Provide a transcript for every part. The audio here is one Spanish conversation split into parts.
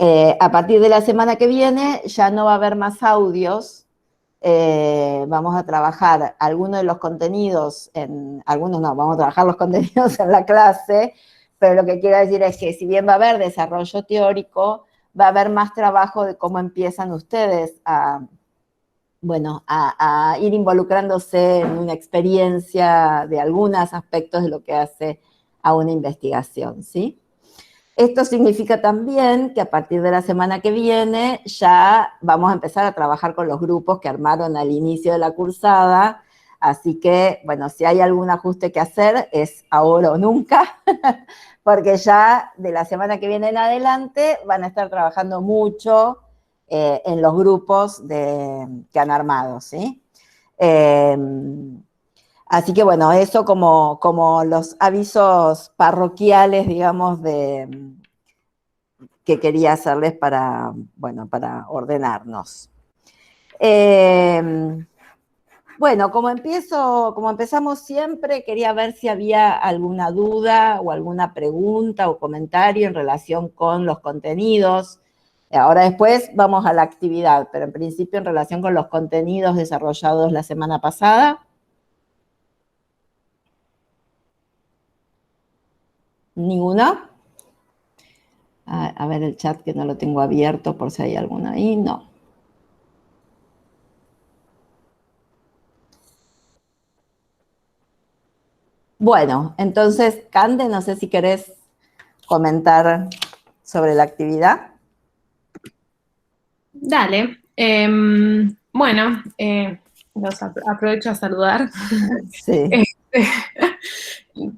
A partir de la semana que viene ya no va a haber más audios. Vamos a trabajar algunos de los contenidos, algunos no, vamos a trabajar los contenidos en la clase, pero lo que quiero decir es que si bien va a haber desarrollo teórico, va a haber más trabajo de cómo empiezan ustedes a ir involucrándose en una experiencia de algunos aspectos de lo que hace a una investigación, ¿sí? Esto significa también que a partir de la semana que viene ya vamos a empezar a trabajar con los grupos que armaron al inicio de la cursada, así que, bueno, si hay algún ajuste que hacer es ahora o nunca, porque ya de la semana que viene en adelante van a estar trabajando mucho en los grupos que han armado, ¿sí? Así que bueno, eso como los avisos parroquiales, digamos, que quería hacerles para ordenarnos. Bueno, como empezamos siempre, quería ver si había alguna duda o alguna pregunta o comentario en relación con los contenidos. Ahora después vamos a la actividad, pero en principio en relación con los contenidos desarrollados la semana pasada. ¿Ninguna? A ver el chat que no lo tengo abierto por si hay alguna ahí. No. Bueno, entonces, Cande, no sé si querés comentar sobre la actividad. Dale. Bueno, los aprovecho a saludar. Sí.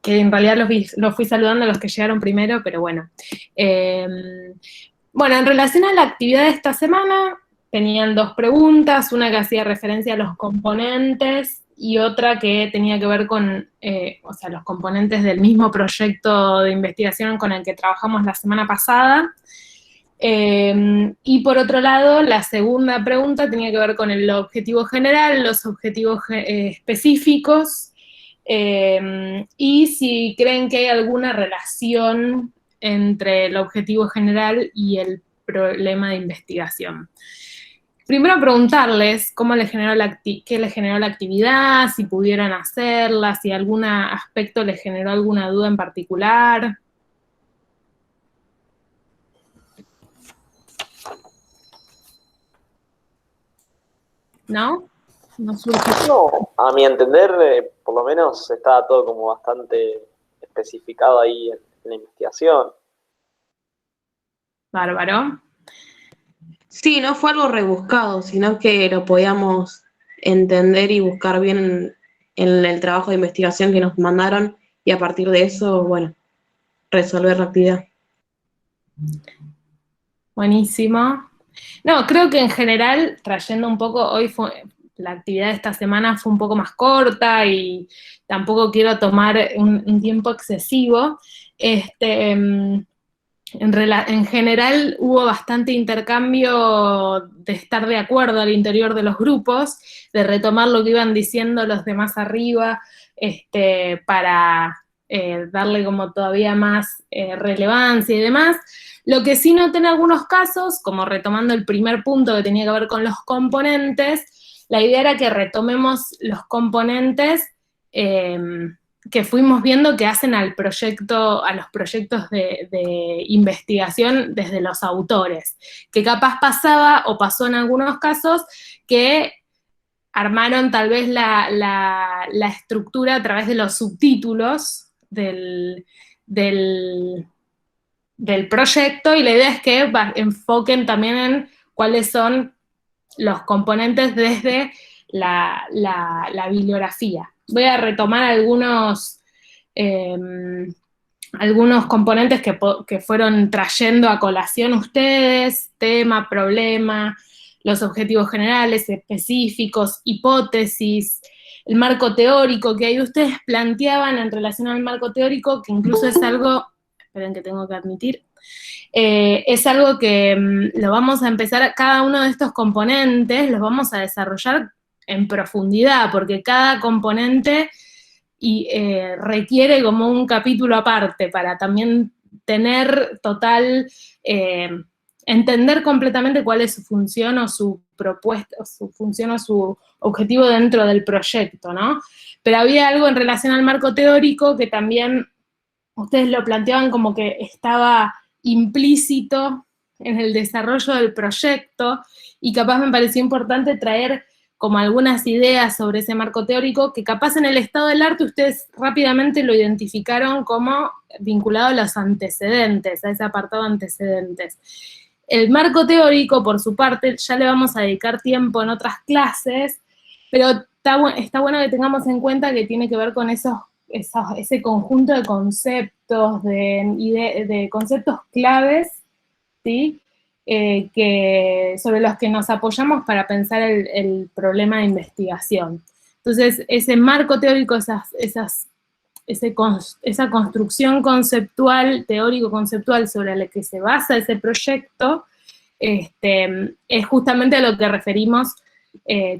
Que en realidad los fui saludando a los que llegaron primero, pero bueno. Bueno, en relación a la actividad de esta semana, tenían dos preguntas, una que hacía referencia a los componentes y otra que tenía que ver con, los componentes del mismo proyecto de investigación con el que trabajamos la semana pasada. Y por otro lado, la segunda pregunta tenía que ver con el objetivo general, los objetivos específicos, y si creen que hay alguna relación entre el objetivo general y el problema de investigación. Primero preguntarles cómo qué les generó la actividad, si pudieron hacerla, si algún aspecto les generó alguna duda en particular. ¿No? No, a mi entender, por lo menos estaba todo como bastante especificado ahí en la investigación. Bárbaro. Sí, no fue algo rebuscado, sino que lo podíamos entender y buscar bien en el trabajo de investigación que nos mandaron y a partir de eso, bueno, resolver la actividad. Buenísimo. No, creo que en general, trayendo un poco, la actividad de esta semana fue un poco más corta y tampoco quiero tomar un tiempo excesivo. En general hubo bastante intercambio de estar de acuerdo al interior de los grupos, de retomar lo que iban diciendo los demás arriba, para darle como todavía más relevancia y demás. Lo que sí noté en algunos casos, como retomando el primer punto que tenía que ver con los componentes, la idea era que retomemos los componentes que fuimos viendo que hacen a los proyectos de investigación desde los autores, que capaz pasaba o pasó en algunos casos que armaron tal vez la estructura a través de los subtítulos del proyecto, y la idea es que enfoquen también en cuáles son los componentes desde la bibliografía. Voy a retomar algunos componentes que fueron trayendo a colación ustedes: tema, problema, los objetivos generales, específicos, hipótesis, el marco teórico que ahí ustedes planteaban en relación al marco teórico, que incluso es algo, esperen que tengo que admitir, es algo que lo vamos a empezar, cada uno de estos componentes los vamos a desarrollar en profundidad, porque cada componente requiere como un capítulo aparte para también tener total entender completamente cuál es su función o su propuesta, o su función o su objetivo dentro del proyecto, ¿no? Pero había algo en relación al marco teórico que también ustedes lo planteaban como que estaba implícito en el desarrollo del proyecto, y capaz me pareció importante traer como algunas ideas sobre ese marco teórico, que capaz en el estado del arte ustedes rápidamente lo identificaron como vinculado a los antecedentes, a ese apartado antecedentes. El marco teórico, por su parte, ya le vamos a dedicar tiempo en otras clases, pero está bueno que tengamos en cuenta que tiene que ver con ese conjunto de conceptos, de conceptos claves, ¿sí? Sobre los que nos apoyamos para pensar el problema de investigación. Entonces, ese marco teórico, esa construcción conceptual, teórico-conceptual sobre la que se basa ese proyecto, es justamente a lo que referimos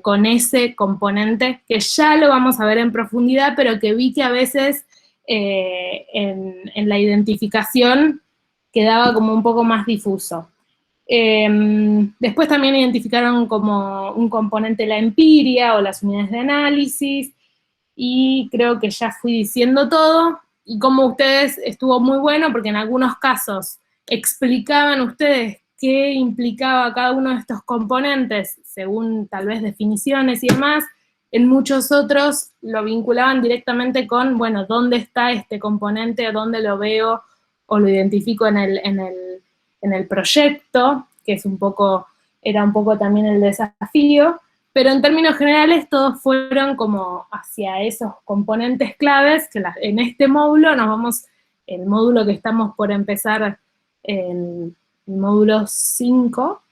con ese componente, que ya lo vamos a ver en profundidad, pero que vi que a veces en la identificación quedaba como un poco más difuso. Después también identificaron como un componente la empiria o las unidades de análisis, y creo que ya fui diciendo todo, y como ustedes estuvo muy bueno, porque en algunos casos explicaban ustedes qué implicaba cada uno de estos componentes, según tal vez definiciones y demás. En muchos otros lo vinculaban directamente con, bueno, ¿dónde está este componente? ¿Dónde lo veo o lo identifico en el proyecto? Que era un poco también el desafío. Pero en términos generales todos fueron como hacia esos componentes claves, que en este módulo el módulo que estamos por empezar en el módulo 5,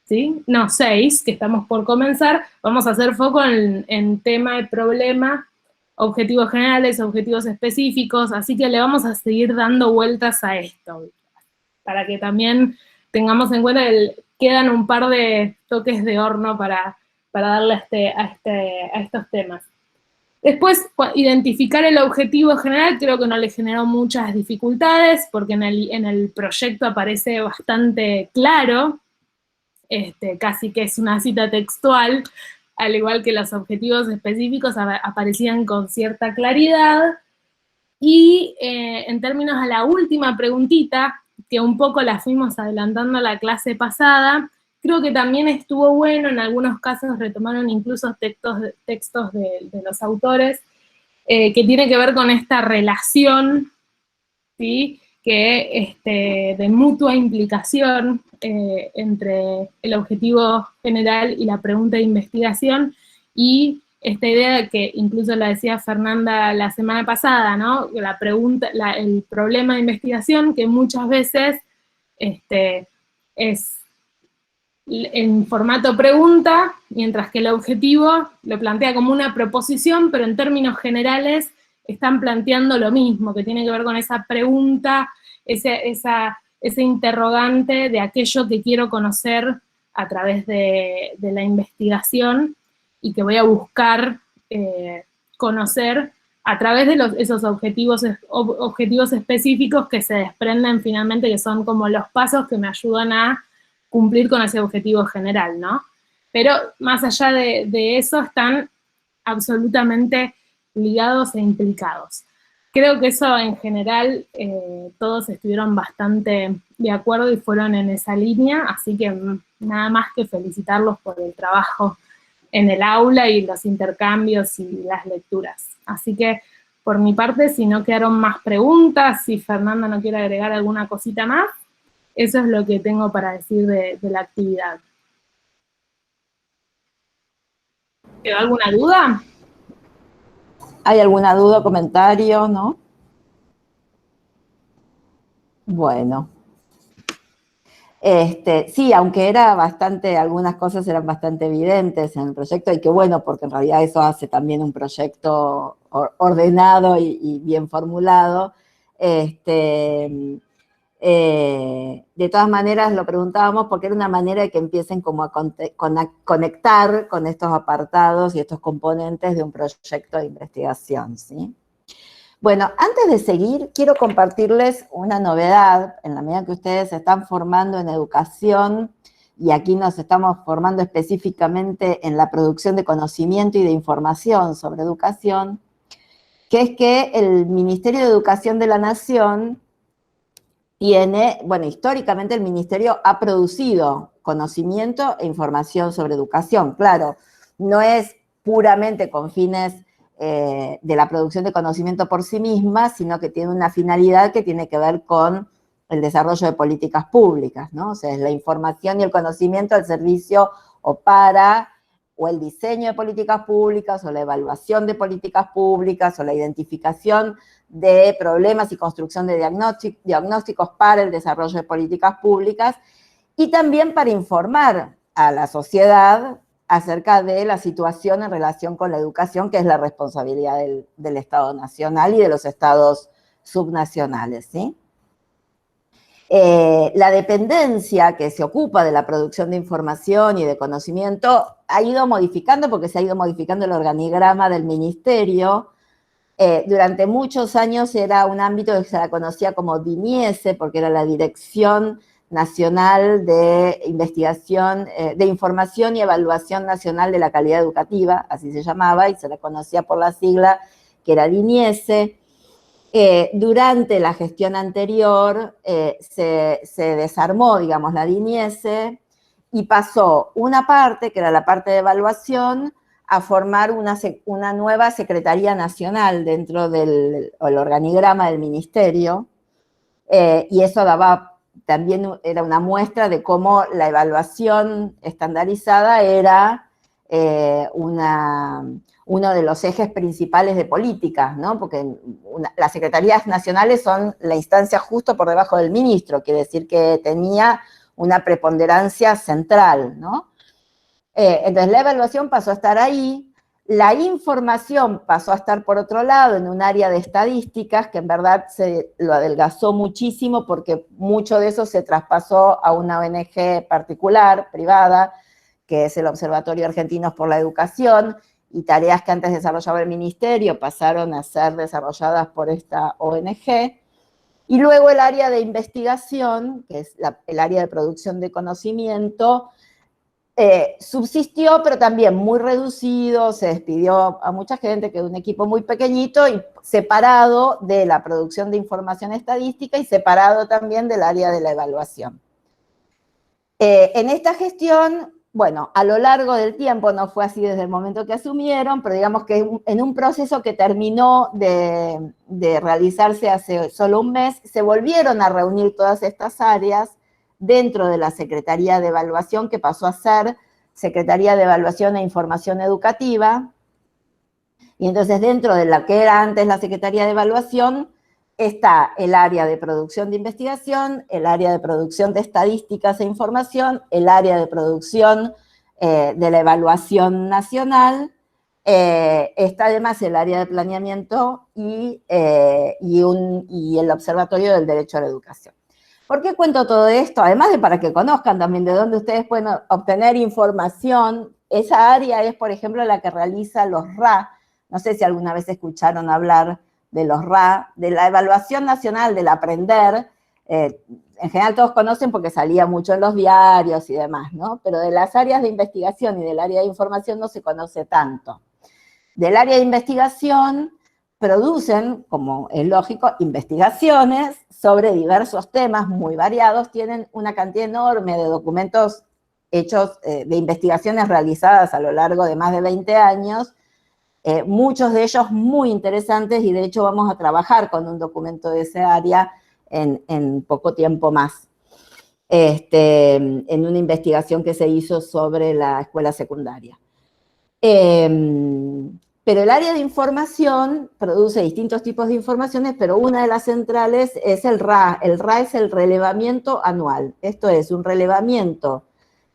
¿sí? No, 6, que estamos por comenzar, vamos a hacer foco en tema de problema, objetivos generales, objetivos específicos, así que le vamos a seguir dando vueltas a esto, para que también tengamos en cuenta que quedan un par de toques de horno para darle a estos temas. Después, identificar el objetivo general creo que no le generó muchas dificultades, porque en el proyecto aparece bastante claro, casi que es una cita textual, al igual que los objetivos específicos aparecían con cierta claridad. Y en términos a la última preguntita, que un poco la fuimos adelantando a la clase pasada, creo que también estuvo bueno, en algunos casos retomaron incluso textos de los autores, que tiene que ver con esta relación, ¿sí? De mutua implicación entre el objetivo general y la pregunta de investigación, y esta idea que incluso la decía Fernanda la semana pasada, ¿no? El problema de investigación, que muchas veces es en formato pregunta, mientras que el objetivo lo plantea como una proposición, pero en términos generales están planteando lo mismo, que tiene que ver con esa pregunta, ese interrogante de aquello que quiero conocer a través de la investigación, y que voy a buscar conocer a través de esos objetivos específicos que se desprenden finalmente, que son como los pasos que me ayudan a cumplir con ese objetivo general, ¿no? Pero más allá de eso, están absolutamente ligados e implicados. Creo que eso en general todos estuvieron bastante de acuerdo y fueron en esa línea, así que nada más que felicitarlos por el trabajo en el aula y los intercambios y las lecturas. Así que por mi parte, si no quedaron más preguntas, si Fernanda no quiere agregar alguna cosita más, eso es lo que tengo para decir de la actividad. ¿Quedó alguna duda? ¿Hay alguna duda o comentario, no? Bueno. Sí, aunque algunas cosas eran bastante evidentes en el proyecto, y qué bueno, porque en realidad eso hace también un proyecto ordenado y bien formulado. De todas maneras lo preguntábamos porque era una manera de que empiecen como a conectar con estos apartados y estos componentes de un proyecto de investigación, ¿sí? Bueno, antes de seguir, quiero compartirles una novedad, en la medida que ustedes se están formando en educación, y aquí nos estamos formando específicamente en la producción de conocimiento y de información sobre educación, que es que el Ministerio de Educación de la Nación tiene, bueno, históricamente el Ministerio ha producido conocimiento e información sobre educación. Claro, no es puramente con fines de la producción de conocimiento por sí misma, sino que tiene una finalidad que tiene que ver con el desarrollo de políticas públicas, ¿no? O sea, es la información y el conocimiento al servicio o para o el diseño de políticas públicas, o la evaluación de políticas públicas, o la identificación de problemas y construcción de diagnósticos para el desarrollo de políticas públicas, y también para informar a la sociedad acerca de la situación en relación con la educación, que es la responsabilidad del Estado Nacional y de los estados subnacionales, ¿sí? La dependencia que se ocupa de la producción de información y de conocimiento ha ido modificando, porque se ha ido modificando el organigrama del ministerio. Durante muchos años era un ámbito que se la conocía como DINIESE, porque era la Dirección Nacional de Investigación, de Información y Evaluación Nacional de la Calidad Educativa, así se llamaba, y se la conocía por la sigla que era DINIESE. Durante la gestión anterior se desarmó, digamos, la DINIESE y pasó una parte, que era la parte de evaluación, a formar una nueva Secretaría Nacional dentro del organigrama del ministerio, y eso también era una muestra de cómo la evaluación estandarizada era uno de los ejes principales de políticas, ¿no? Porque las secretarías nacionales son la instancia justo por debajo del ministro, quiere decir que tenía una preponderancia central, ¿no? Entonces la evaluación pasó a estar ahí, la información pasó a estar por otro lado en un área de estadísticas que en verdad se lo adelgazó muchísimo porque mucho de eso se traspasó a una ONG particular, privada, que es el Observatorio Argentinos por la Educación, y tareas que antes desarrollaba el ministerio pasaron a ser desarrolladas por esta ONG. Y luego el área de investigación, que es el área de producción de conocimiento, subsistió, pero también muy reducido, se despidió a mucha gente, quedó un equipo muy pequeñito y separado de la producción de información estadística y separado también del área de la evaluación. En esta gestión, bueno, a lo largo del tiempo, no fue así desde el momento que asumieron, pero digamos que en un proceso que terminó de realizarse hace solo un mes, se volvieron a reunir todas estas áreas dentro de la Secretaría de Evaluación, que pasó a ser Secretaría de Evaluación e Información Educativa, y entonces dentro de la que era antes la Secretaría de Evaluación, está el área de producción de investigación, el área de producción de estadísticas e información, el área de producción de la evaluación nacional, está además el área de planeamiento y el Observatorio del Derecho a la Educación. ¿Por qué cuento todo esto? Además de para que conozcan también de dónde ustedes pueden obtener información. Esa área es, por ejemplo, la que realiza los RA. No sé si alguna vez escucharon hablar de los RA, de la Evaluación Nacional del Aprender. En general todos conocen porque salía mucho en los diarios y demás, ¿no? Pero de las áreas de investigación y del área de información no se conoce tanto. Del área de investigación producen, como es lógico, investigaciones sobre diversos temas muy variados, tienen una cantidad enorme de documentos hechos, de investigaciones realizadas a lo largo de más de 20 años, muchos de ellos muy interesantes, y de hecho vamos a trabajar con un documento de esa área en poco tiempo más, en una investigación que se hizo sobre la escuela secundaria. Pero el área de información produce distintos tipos de informaciones, pero una de las centrales es el RA. El RA es el relevamiento anual. Esto es un relevamiento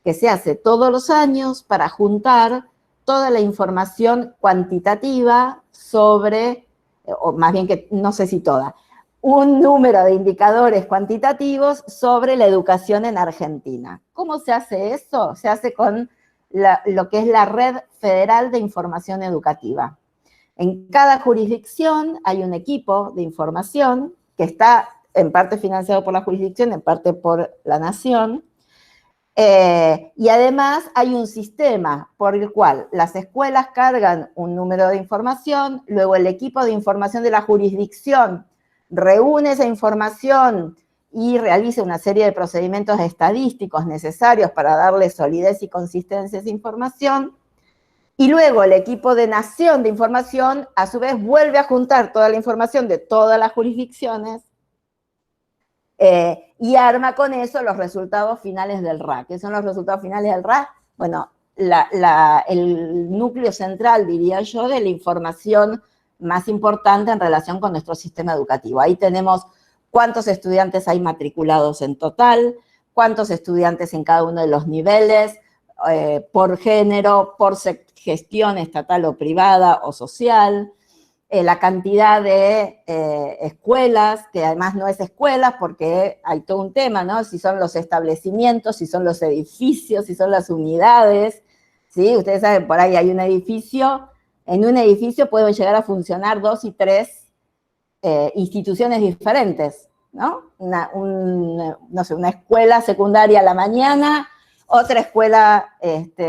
que se hace todos los años para juntar toda la información cuantitativa sobre, o más bien que no sé si toda, un número de indicadores cuantitativos sobre la educación en Argentina. ¿Cómo se hace eso? Se hace con lo que es la Red Federal de Información Educativa. En cada jurisdicción hay un equipo de información que está en parte financiado por la jurisdicción, en parte por la nación, y además hay un sistema por el cual las escuelas cargan un número de información, luego el equipo de información de la jurisdicción reúne esa información y realiza una serie de procedimientos estadísticos necesarios para darle solidez y consistencia a esa información, y luego el equipo de nación de información a su vez vuelve a juntar toda la información de todas las jurisdicciones y arma con eso los resultados finales del RA. ¿Qué son los resultados finales del RA? Bueno, el núcleo central, diría yo, de la información más importante en relación con nuestro sistema educativo. Ahí tenemos cuántos estudiantes hay matriculados en total, cuántos estudiantes en cada uno de los niveles, por género, por gestión estatal o privada o social, la cantidad de escuelas, que además no es escuelas porque hay todo un tema, ¿no? Si son los establecimientos, si son los edificios, si son las unidades, ¿sí? Ustedes saben, por ahí hay un edificio, en un edificio pueden llegar a funcionar 2 y 3 instituciones diferentes, ¿no? No sé, una escuela secundaria a la mañana, otra escuela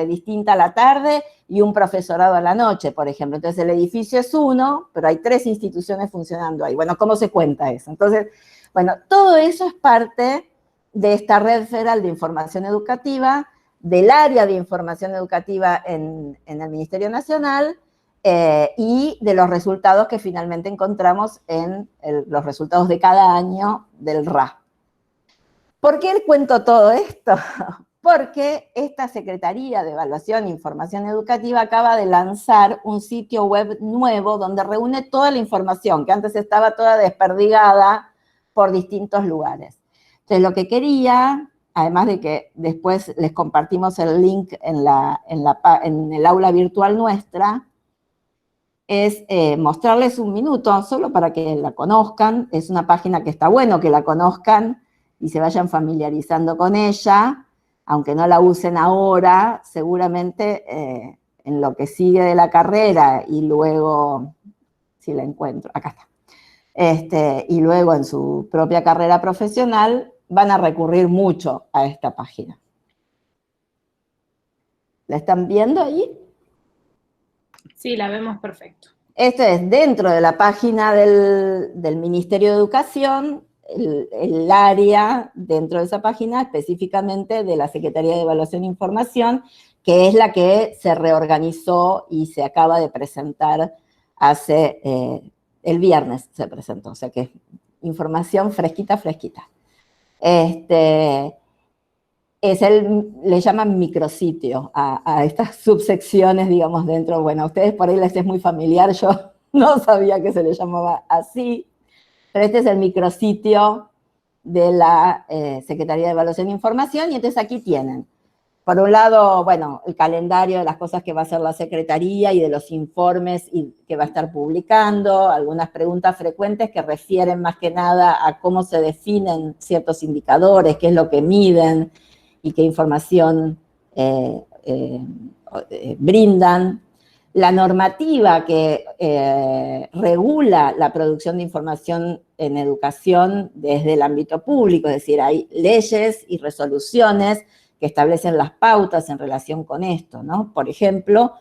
distinta a la tarde y un profesorado a la noche, por ejemplo. Entonces el edificio es uno, pero hay 3 instituciones funcionando ahí. Bueno, ¿cómo se cuenta eso? Entonces, bueno, todo eso es parte de esta red federal de información educativa, del área de información educativa en el Ministerio Nacional, y de los resultados que finalmente encontramos en los resultados de cada año del RA. ¿Por qué cuento todo esto? Porque esta Secretaría de Evaluación e Información Educativa acaba de lanzar un sitio web nuevo donde reúne toda la información, que antes estaba toda desperdigada por distintos lugares. Entonces, lo que quería, además de que después les compartimos el link en el aula virtual nuestra, es mostrarles un minuto, solo para que la conozcan. Es una página que está bueno que la conozcan y se vayan familiarizando con ella, aunque no la usen ahora, seguramente en lo que sigue de la carrera y luego, si la encuentro, acá está, y luego en su propia carrera profesional, van a recurrir mucho a esta página. ¿La están viendo ahí? Sí, la vemos perfecto. Esto es dentro de la página del Ministerio de Educación, el área dentro de esa página, específicamente de la Secretaría de Evaluación e Información, que es la que se reorganizó y se acaba de presentar el viernes se presentó, o sea que información fresquita, fresquita. Le llaman micrositio a estas subsecciones, digamos, dentro. Bueno, a ustedes por ahí les es muy familiar, yo no sabía que se le llamaba así, pero este es el micrositio de la Secretaría de Evaluación e Información, y entonces aquí tienen, por un lado, bueno, el calendario de las cosas que va a hacer la Secretaría y de los informes que va a estar publicando, algunas preguntas frecuentes que refieren más que nada a cómo se definen ciertos indicadores, qué es lo que miden y qué información brindan. La normativa que regula la producción de información en educación desde el ámbito público, es decir, hay leyes y resoluciones que establecen las pautas en relación con esto, ¿no? Por ejemplo,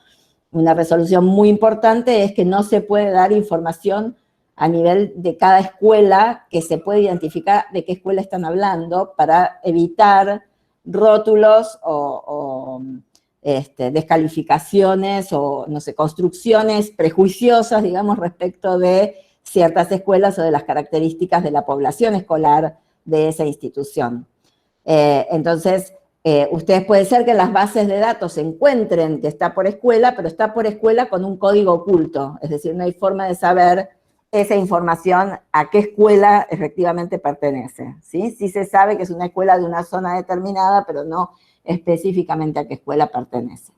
una resolución muy importante es que no se puede dar información a nivel de cada escuela, que se puede identificar de qué escuela están hablando para evitar rótulos o descalificaciones o, no sé, construcciones prejuiciosas, digamos, respecto de ciertas escuelas o de las características de la población escolar de esa institución. Entonces, ustedes puede ser que en las bases de datos se encuentren que está por escuela, pero está por escuela con un código oculto, es decir, no hay forma de saber esa información a qué escuela efectivamente pertenece, ¿sí? Sí se sabe que es una escuela de una zona determinada, pero no específicamente a qué escuela pertenece.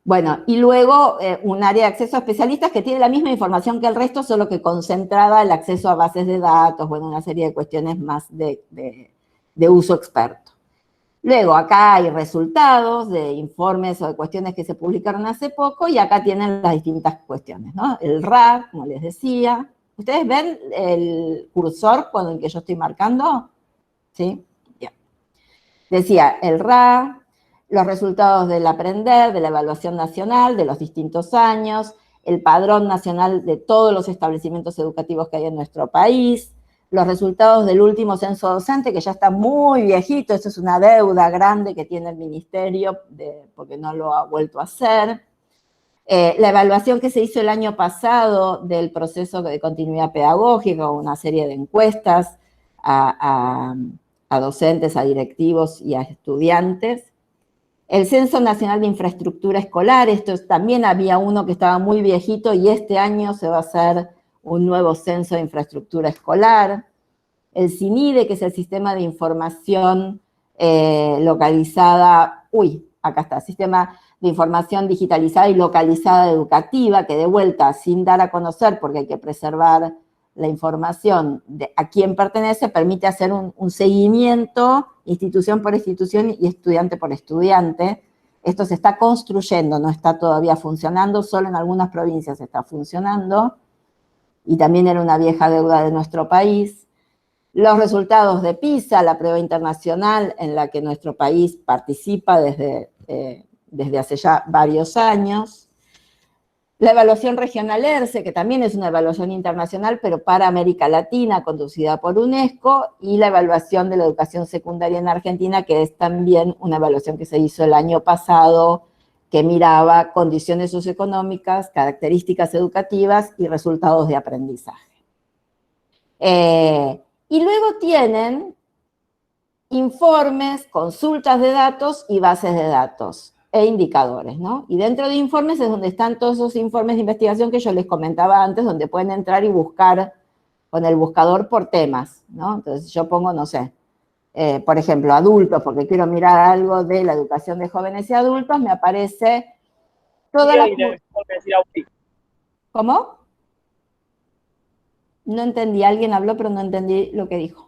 Bueno, y luego un área de acceso a especialistas que tiene la misma información que el resto, solo que concentrada el acceso a bases de datos, bueno, una serie de cuestiones más de uso experto. Luego, acá hay resultados de informes o de cuestiones que se publicaron hace poco, y acá tienen las distintas cuestiones, ¿no? El RA, como les decía. ¿Ustedes ven el cursor con el que yo estoy marcando? ¿Sí? Bien. Decía el RA, los resultados del aprender, de la evaluación nacional, de los distintos años, el padrón nacional de todos los establecimientos educativos que hay en nuestro país, los resultados del último censo docente, que ya está muy viejito, eso es una deuda grande que tiene el ministerio, porque no lo ha vuelto a hacer. La evaluación que se hizo el año pasado del proceso de continuidad pedagógica, una serie de encuestas a docentes, a directivos y a estudiantes. El Censo Nacional de Infraestructura Escolar, también había uno que estaba muy viejito y este año se va a hacer un nuevo censo de infraestructura escolar. El CINIDE, que es el Sistema de Información Localizada, acá está, Sistema de Información Digitalizada y Localizada Educativa, que de vuelta, sin dar a conocer, porque hay que preservar la información de a quién pertenece, permite hacer un seguimiento, institución por institución y estudiante por estudiante. Esto se está construyendo, no está todavía funcionando, solo en algunas provincias está funcionando, y también era una vieja deuda de nuestro país. Los resultados de PISA, la prueba internacional en la que nuestro país participa desde hace ya varios años. La evaluación regional ERCE, que también es una evaluación internacional, pero para América Latina, conducida por UNESCO, y la evaluación de la educación secundaria en Argentina, que es también una evaluación que se hizo el año pasado, que miraba condiciones socioeconómicas, características educativas y resultados de aprendizaje. Y luego tienen informes, consultas de datos y bases de datos e indicadores, ¿no? Y dentro de informes es donde están todos esos informes de investigación que yo les comentaba antes, donde pueden entrar y buscar con el buscador por temas, ¿no? Entonces yo pongo, no sé, por ejemplo, adultos, porque quiero mirar algo de la educación de jóvenes y adultos, me aparece toda la... ¿Cómo? No entendí, alguien habló, pero no entendí lo que dijo.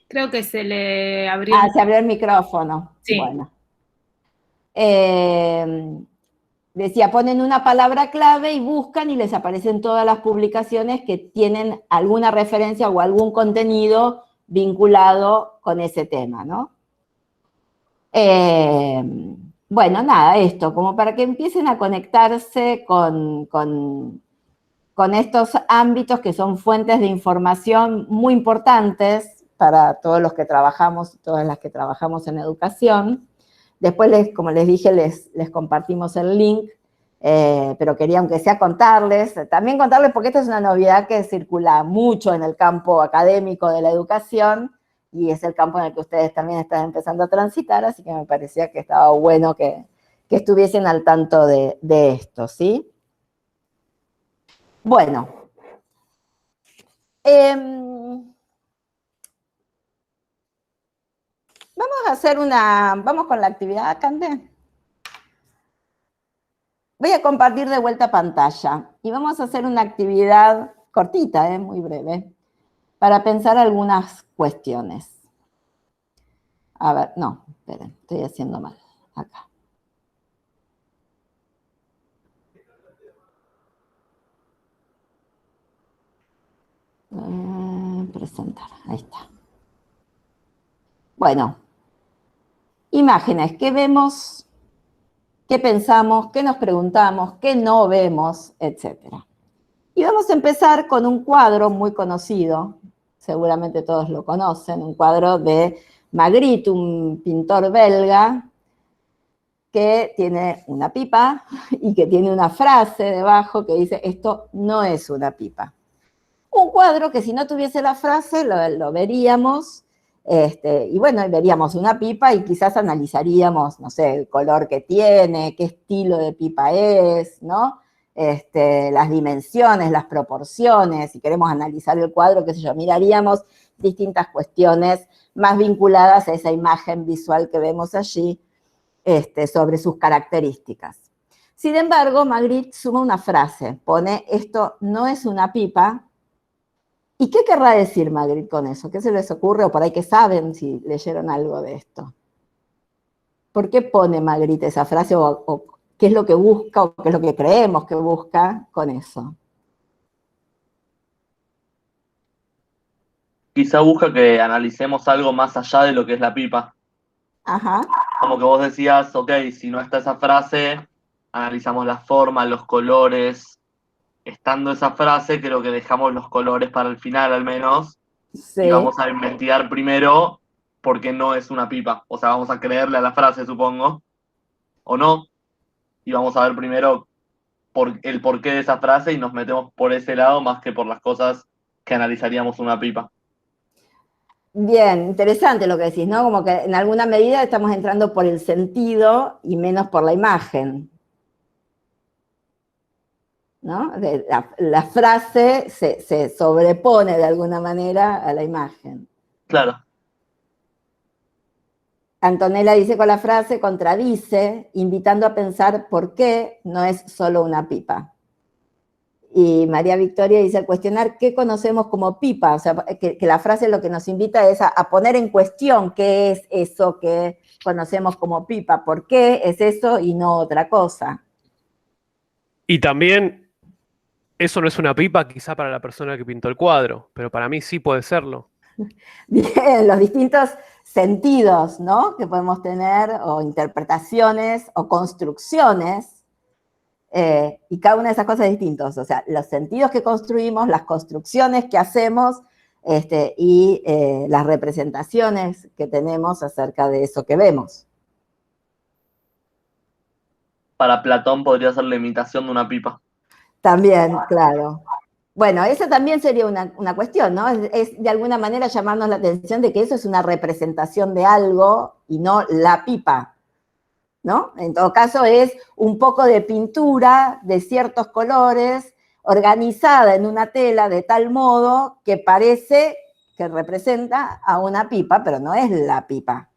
Creo que se le abrió. Se abrió el micrófono. Sí. Bueno. Decía, ponen una palabra clave y buscan y les aparecen todas las publicaciones que tienen alguna referencia o algún contenido vinculado con ese tema, ¿no? Bueno, nada, esto, como para que empiecen a conectarse con estos ámbitos que son fuentes de información muy importantes para todos los que trabajamos, todas las que trabajamos en educación. Después, como les dije, les compartimos el link, pero quería, aunque sea, contarles porque esta es una novedad que circula mucho en el campo académico de la educación, y es el campo en el que ustedes también están empezando a transitar, así que me parecía que estaba bueno que estuviesen al tanto de esto, ¿sí? Bueno, vamos con la actividad, Cande. Voy a compartir de vuelta pantalla y vamos a hacer una actividad cortita, muy breve, para pensar algunas cuestiones. A ver, no, esperen, estoy haciendo mal, acá. Presentar, ahí está. Bueno, imágenes, ¿qué vemos? ¿Qué pensamos? ¿Qué nos preguntamos? ¿Qué no vemos? Etcétera. Y vamos a empezar con un cuadro muy conocido, seguramente todos lo conocen, un cuadro de Magritte, un pintor belga, que tiene una pipa y que tiene una frase debajo que dice, esto no es una pipa. Un cuadro que si no tuviese la frase lo veríamos, y bueno, veríamos una pipa y quizás analizaríamos, no sé, el color que tiene, qué estilo de pipa es, ¿no? Las dimensiones, las proporciones, si queremos analizar el cuadro, qué sé yo, miraríamos distintas cuestiones más vinculadas a esa imagen visual que vemos allí, sobre sus características. Sin embargo, Magritte suma una frase, pone, esto no es una pipa, ¿Y qué querrá decir Magritte con eso? ¿Qué se les ocurre? O por ahí que saben si leyeron algo de esto. ¿Por qué pone Magritte esa frase? ¿O qué es lo que busca o qué es lo que creemos que busca con eso? Quizá busca que analicemos algo más allá de lo que es la pipa. Ajá. Como que vos decías, ok, si no está esa frase, analizamos la forma, los colores. Estando esa frase, creo que dejamos los colores para el final al menos. Sí. Y vamos a investigar primero por qué no es una pipa. O sea, vamos a creerle a la frase, supongo. O no. Y vamos a ver primero el porqué de esa frase y nos metemos por ese lado más que por las cosas que analizaríamos una pipa. Bien, interesante lo que decís, ¿no? Como que en alguna medida estamos entrando por el sentido y menos por la imagen, ¿no? La frase se sobrepone de alguna manera a la imagen. Claro. Antonella dice con la frase, contradice, invitando a pensar por qué no es solo una pipa. Y María Victoria dice, cuestionar qué conocemos como pipa, o sea, que la frase lo que nos invita es a poner en cuestión qué es eso que conocemos como pipa, por qué es eso y no otra cosa. Y también, eso no es una pipa quizá para la persona que pintó el cuadro, pero para mí sí puede serlo. Bien, los distintos sentidos, ¿no?, que podemos tener, o interpretaciones, o construcciones, y cada una de esas cosas es distinta, o sea, los sentidos que construimos, las construcciones que hacemos, y las representaciones que tenemos acerca de eso que vemos. Para Platón podría ser la imitación de una pipa. También, claro. Bueno, esa también sería una cuestión, ¿no? Es de alguna manera llamarnos la atención de que eso es una representación de algo y no la pipa, ¿no? En todo caso es un poco de pintura de ciertos colores organizada en una tela de tal modo que parece que representa a una pipa, pero no es la pipa.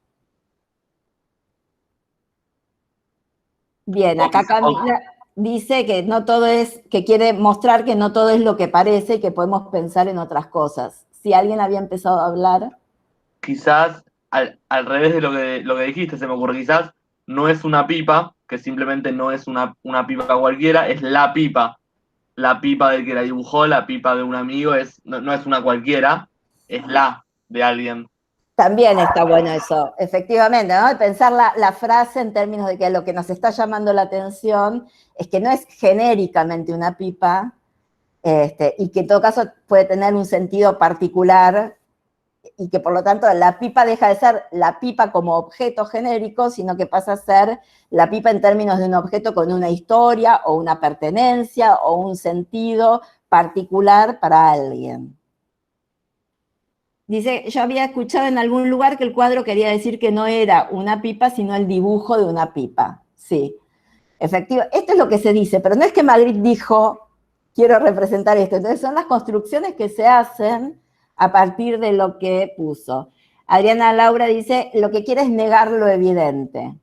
Bien, acá Camila dice que no todo es, que quiere mostrar que no todo es lo que parece y que podemos pensar en otras cosas. Si alguien había empezado a hablar. Quizás al revés de lo que dijiste, se me ocurre, quizás no es una pipa, que simplemente no es una pipa cualquiera, es la pipa. La pipa del que la dibujó, la pipa de un amigo, no es una cualquiera, es la de alguien. También está bueno eso, efectivamente, ¿no? Pensar la frase en términos de que lo que nos está llamando la atención es que no es genéricamente una pipa, y que en todo caso puede tener un sentido particular, y que por lo tanto la pipa deja de ser la pipa como objeto genérico, sino que pasa a ser la pipa en términos de un objeto con una historia, o una pertenencia, o un sentido particular para alguien. Dice, yo había escuchado en algún lugar que el cuadro quería decir que no era una pipa, sino el dibujo de una pipa. Sí, efectivo. Esto es lo que se dice, pero no es que Magritte dijo, quiero representar esto. Entonces son las construcciones que se hacen a partir de lo que puso. Adriana Laura dice, lo que quiere es negar lo evidente.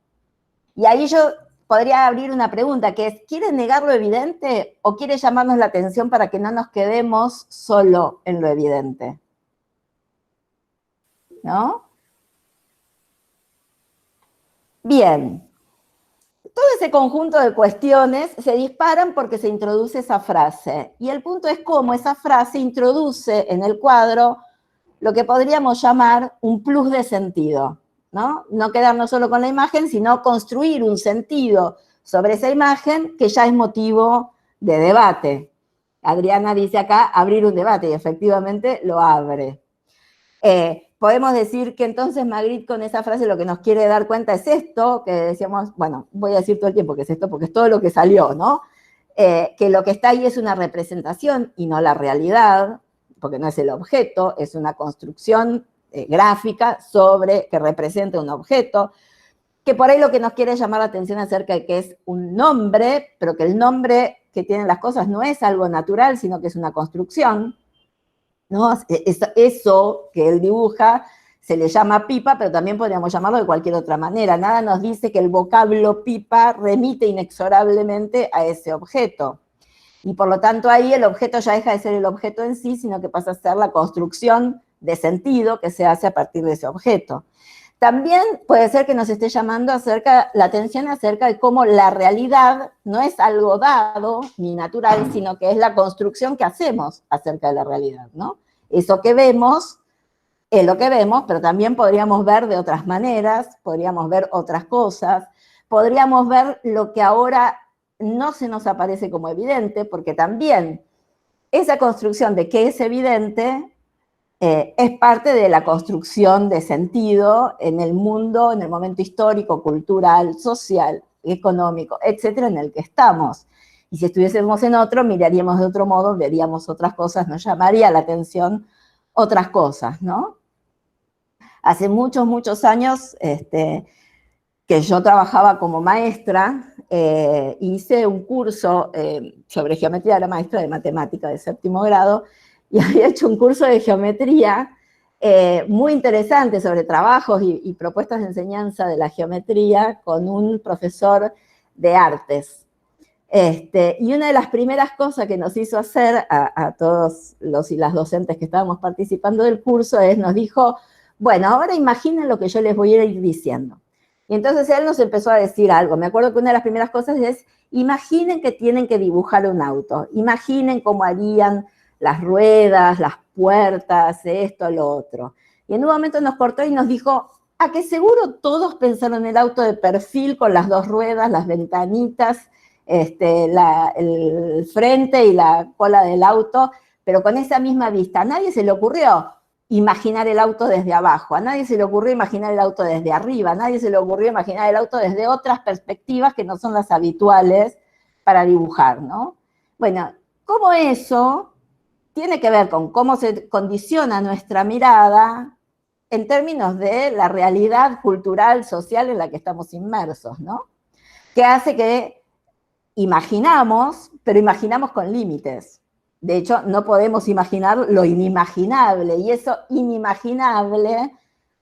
Y ahí yo podría abrir una pregunta, que es, ¿quiere negar lo evidente o quiere llamarnos la atención para que no nos quedemos solo en lo evidente? ¿No? Bien. Todo ese conjunto de cuestiones se disparan porque se introduce esa frase. Y el punto es cómo esa frase introduce en el cuadro lo que podríamos llamar un plus de sentido, ¿no? No quedarnos solo con la imagen, sino construir un sentido sobre esa imagen que ya es motivo de debate. Adriana dice acá, abrir un debate, y efectivamente lo abre. Podemos decir que entonces Magritte con esa frase lo que nos quiere dar cuenta es esto, que decíamos, bueno, voy a decir todo el tiempo que es esto, porque es todo lo que salió, ¿no? Que lo que está ahí es una representación y no la realidad, porque no es el objeto, es una construcción gráfica que representa un objeto, que por ahí lo que nos quiere llamar la atención acerca de que es un nombre, pero que el nombre que tienen las cosas no es algo natural, sino que es una construcción, ¿no? Eso que él dibuja se le llama pipa, pero también podríamos llamarlo de cualquier otra manera. Nada nos dice que el vocablo pipa remite inexorablemente a ese objeto. Y por lo tanto ahí el objeto ya deja de ser el objeto en sí, sino que pasa a ser la construcción de sentido que se hace a partir de ese objeto. También puede ser que nos esté llamando la atención acerca de cómo la realidad no es algo dado ni natural, sino que es la construcción que hacemos acerca de la realidad, ¿no? Eso que vemos es lo que vemos, pero también podríamos ver de otras maneras, podríamos ver otras cosas, podríamos ver lo que ahora no se nos aparece como evidente, porque también esa construcción de qué es evidente es parte de la construcción de sentido en el mundo, en el momento histórico, cultural, social, económico, etcétera, en el que estamos. Y si estuviésemos en otro, miraríamos de otro modo, veríamos otras cosas, nos llamaría la atención otras cosas, ¿no? Hace muchos, muchos años que yo trabajaba como maestra, hice un curso sobre geometría, era maestra de matemática de 7º grado, y había hecho un curso de geometría muy interesante sobre trabajos y propuestas de enseñanza de la geometría con un profesor de artes. Y una de las primeras cosas que nos hizo hacer a todos los y las docentes que estábamos participando del curso nos dijo, bueno, ahora imaginen lo que yo les voy a ir diciendo. Y entonces él nos empezó a decir algo. Me acuerdo que una de las primeras cosas es, imaginen que tienen que dibujar un auto, imaginen cómo harían las ruedas, las puertas, esto, lo otro. Y en un momento nos cortó y nos dijo, ¿a que seguro todos pensaron en el auto de perfil con las 2 ruedas, las ventanitas, el frente y la cola del auto, pero con esa misma vista? A nadie se le ocurrió imaginar el auto desde abajo, a nadie se le ocurrió imaginar el auto desde arriba, a nadie se le ocurrió imaginar el auto desde otras perspectivas que no son las habituales para dibujar, ¿no? Bueno, ¿cómo eso tiene que ver con cómo se condiciona nuestra mirada en términos de la realidad cultural, social en la que estamos inmersos, ¿no? Que hace que imaginamos, pero imaginamos con límites. De hecho, no podemos imaginar lo inimaginable, y eso inimaginable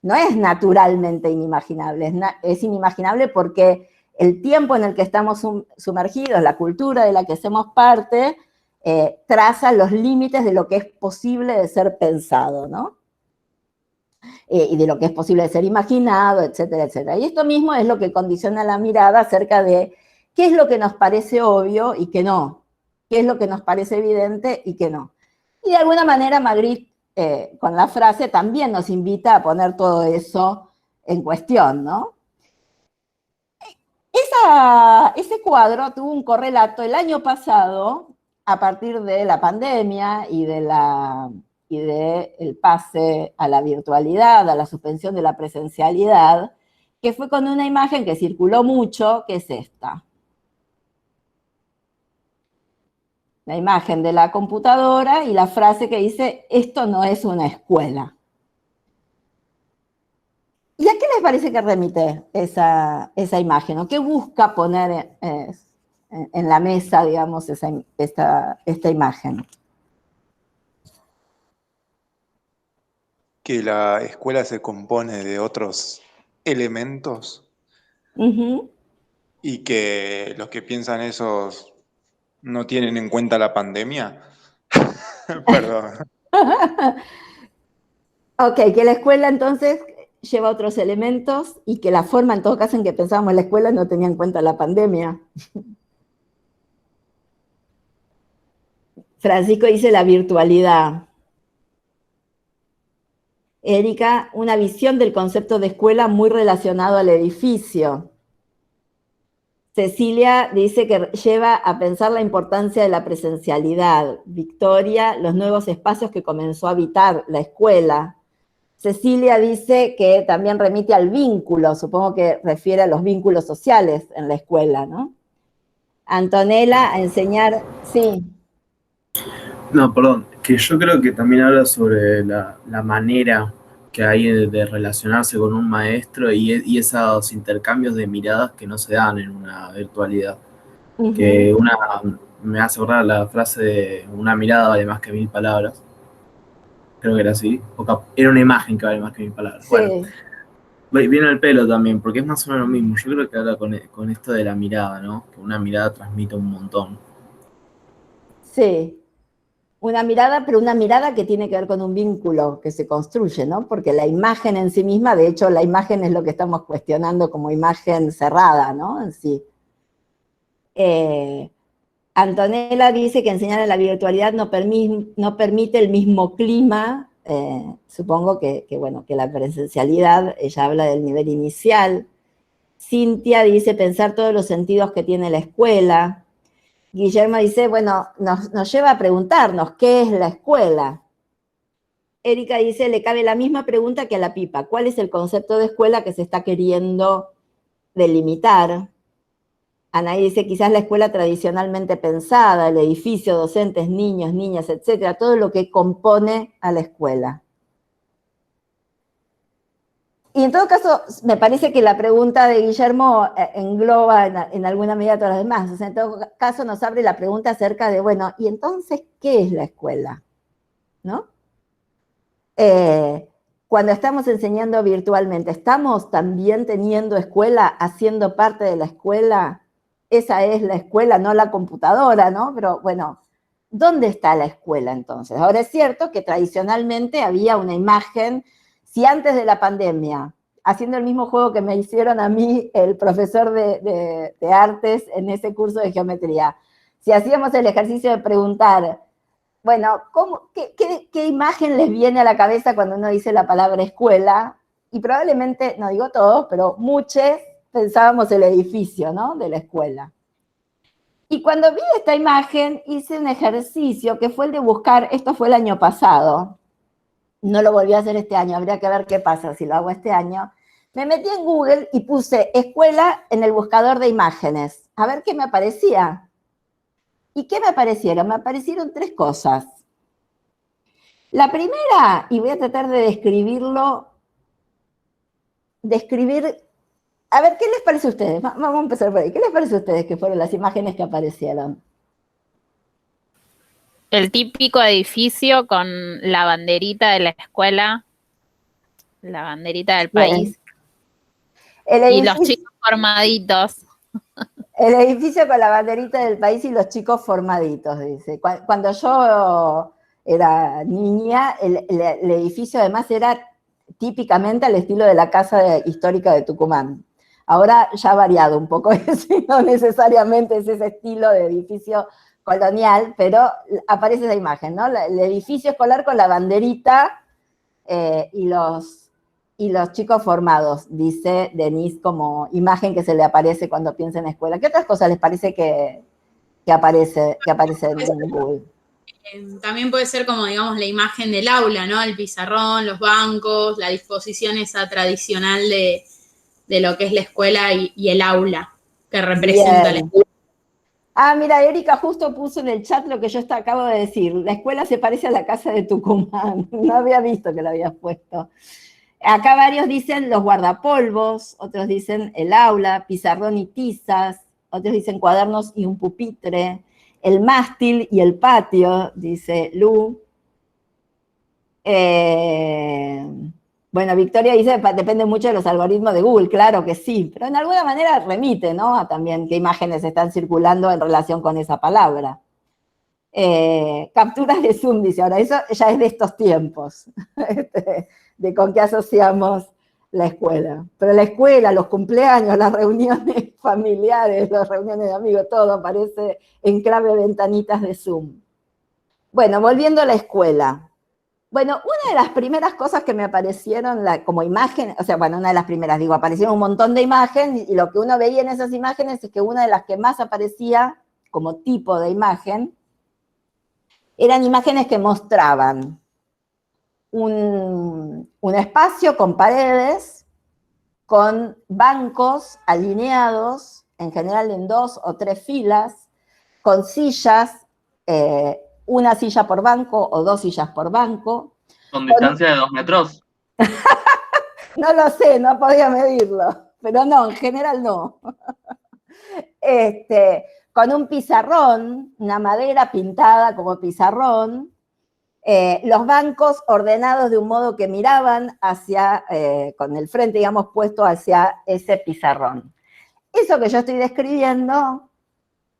no es naturalmente inimaginable, es inimaginable porque el tiempo en el que estamos sumergidos, la cultura de la que hacemos parte, traza los límites de lo que es posible de ser pensado, ¿no? Y de lo que es posible de ser imaginado, etcétera, etcétera. Y esto mismo es lo que condiciona la mirada acerca de qué es lo que nos parece obvio y qué no, qué es lo que nos parece evidente y qué no. Y de alguna manera Magritte, con la frase, también nos invita a poner todo eso en cuestión, ¿no? Ese cuadro tuvo un correlato el año pasado, a partir de la pandemia y del pase a la virtualidad, a la suspensión de la presencialidad, que fue con una imagen que circuló mucho, que es esta. La imagen de la computadora y la frase que dice, esto no es una escuela. ¿Y a qué les parece que remite esa imagen? ¿O qué busca poner en la mesa, digamos, esta imagen? Que la escuela se compone de otros elementos y que los que piensan esos no tienen en cuenta la pandemia. Perdón. Ok, que la escuela entonces lleva otros elementos y que la forma en todo caso en que pensábamos en la escuela no tenía en cuenta la pandemia. Francisco dice la virtualidad. Erika, una visión del concepto de escuela muy relacionado al edificio. Cecilia dice que lleva a pensar la importancia de la presencialidad. Victoria, los nuevos espacios que comenzó a habitar la escuela. Cecilia dice que también remite al vínculo, supongo que refiere a los vínculos sociales en la escuela, ¿no? Antonella, a enseñar, sí. No, perdón, que yo creo que también habla sobre la manera que hay de relacionarse con un maestro y esos intercambios de miradas que no se dan en una virtualidad. Que me hace acordar la frase de una mirada vale más que 1000 palabras. Creo que era así. Era una imagen que vale más que 1000 palabras. Sí. Bueno, viene el pelo también, porque es más o menos lo mismo. Yo creo que habla con esto de la mirada, ¿no? Que una mirada transmite un montón. Sí, una mirada, pero una mirada que tiene que ver con un vínculo que se construye, ¿no? Porque la imagen en sí misma, de hecho, la imagen es lo que estamos cuestionando como imagen cerrada, ¿no? En sí. Antonella dice que enseñar en la virtualidad no permite el mismo clima, supongo bueno, que la presencialidad, ella habla del nivel inicial. Cintia dice pensar todos los sentidos que tiene la escuela. Guillermo dice, bueno, nos lleva a preguntarnos, ¿qué es la escuela? Erika dice, le cabe la misma pregunta que a la pipa, ¿cuál es el concepto de escuela que se está queriendo delimitar? Anaí dice, quizás la escuela tradicionalmente pensada, el edificio, docentes, niños, niñas, etcétera, todo lo que compone a la escuela. Y en todo caso, me parece que la pregunta de Guillermo engloba en alguna medida todas las demás. O sea, en todo caso nos abre la pregunta acerca de, bueno, ¿y entonces qué es la escuela? ¿No? Cuando estamos enseñando virtualmente, ¿estamos también teniendo escuela, haciendo parte de la escuela? Esa es la escuela, no la computadora, ¿no? Pero bueno, ¿dónde está la escuela entonces? Ahora es cierto que tradicionalmente había una imagen. Si antes de la pandemia, haciendo el mismo juego que me hicieron a mí el profesor de artes en ese curso de geometría, si hacíamos el ejercicio de preguntar, bueno, ¿qué imagen les viene a la cabeza cuando uno dice la palabra escuela? Y probablemente, no digo todos, pero muchos pensábamos el edificio, ¿no? De la escuela. Y cuando vi esta imagen, hice un ejercicio que fue el de buscar, esto fue el año pasado, no lo volví a hacer este año, habría que ver qué pasa si lo hago este año. Me metí en Google y puse escuela en el buscador de imágenes, a ver qué me aparecía. ¿Y qué me aparecieron? Me aparecieron 3 cosas. La primera, y voy a tratar de describir, a ver, ¿qué les parece a ustedes? Vamos a empezar por ahí. ¿Qué les parece a ustedes que fueron las imágenes que aparecieron? El típico edificio con la banderita de la escuela, la banderita del país. Y los chicos formaditos. El edificio con la banderita del país y los chicos formaditos, dice. Cuando yo era niña, el edificio además era típicamente al estilo de la casa histórica de Tucumán. Ahora ya ha variado un poco eso, no necesariamente es ese estilo de edificio colonial, pero aparece esa imagen, ¿no? El edificio escolar con la banderita y los chicos formados, dice Denise, como imagen que se le aparece cuando piensa en escuela. ¿Qué otras cosas les parece que aparece en Google? También puede ser como, digamos, la imagen del aula, ¿no? El pizarrón, los bancos, la disposición esa tradicional de lo que es la escuela y el aula que representa la escuela. Ah, mira, Erika justo puso en el chat lo que yo acabo de decir. La escuela se parece a la casa de Tucumán. No había visto que lo habías puesto. Acá varios dicen los guardapolvos, otros dicen el aula, pizarrón y tizas, otros dicen cuadernos y un pupitre, el mástil y el patio, dice Lu. Bueno, Victoria dice, depende mucho de los algoritmos de Google, claro que sí, pero en alguna manera remite, ¿no? A también qué imágenes están circulando en relación con esa palabra. Capturas de Zoom, dice, ahora eso ya es de estos tiempos, de con qué asociamos la escuela. Pero la escuela, los cumpleaños, las reuniones familiares, las reuniones de amigos, todo aparece en clave ventanitas de Zoom. Bueno, volviendo a la escuela. Bueno, una de las primeras cosas que me aparecieron como imagen, o sea, bueno, una de las primeras, digo, aparecieron un montón de imágenes y lo que uno veía en esas imágenes es que una de las que más aparecía como tipo de imagen eran imágenes que mostraban un espacio con paredes, con bancos alineados, en general en 2 o 3 filas, con sillas, una silla por banco o 2 sillas por banco. ¿Con distancia de 2 metros? No lo sé, no podía medirlo, pero no, en general no. Con un pizarrón, una madera pintada como pizarrón, los bancos ordenados de un modo que miraban hacia, con el frente, digamos, puesto hacia ese pizarrón. Eso que yo estoy describiendo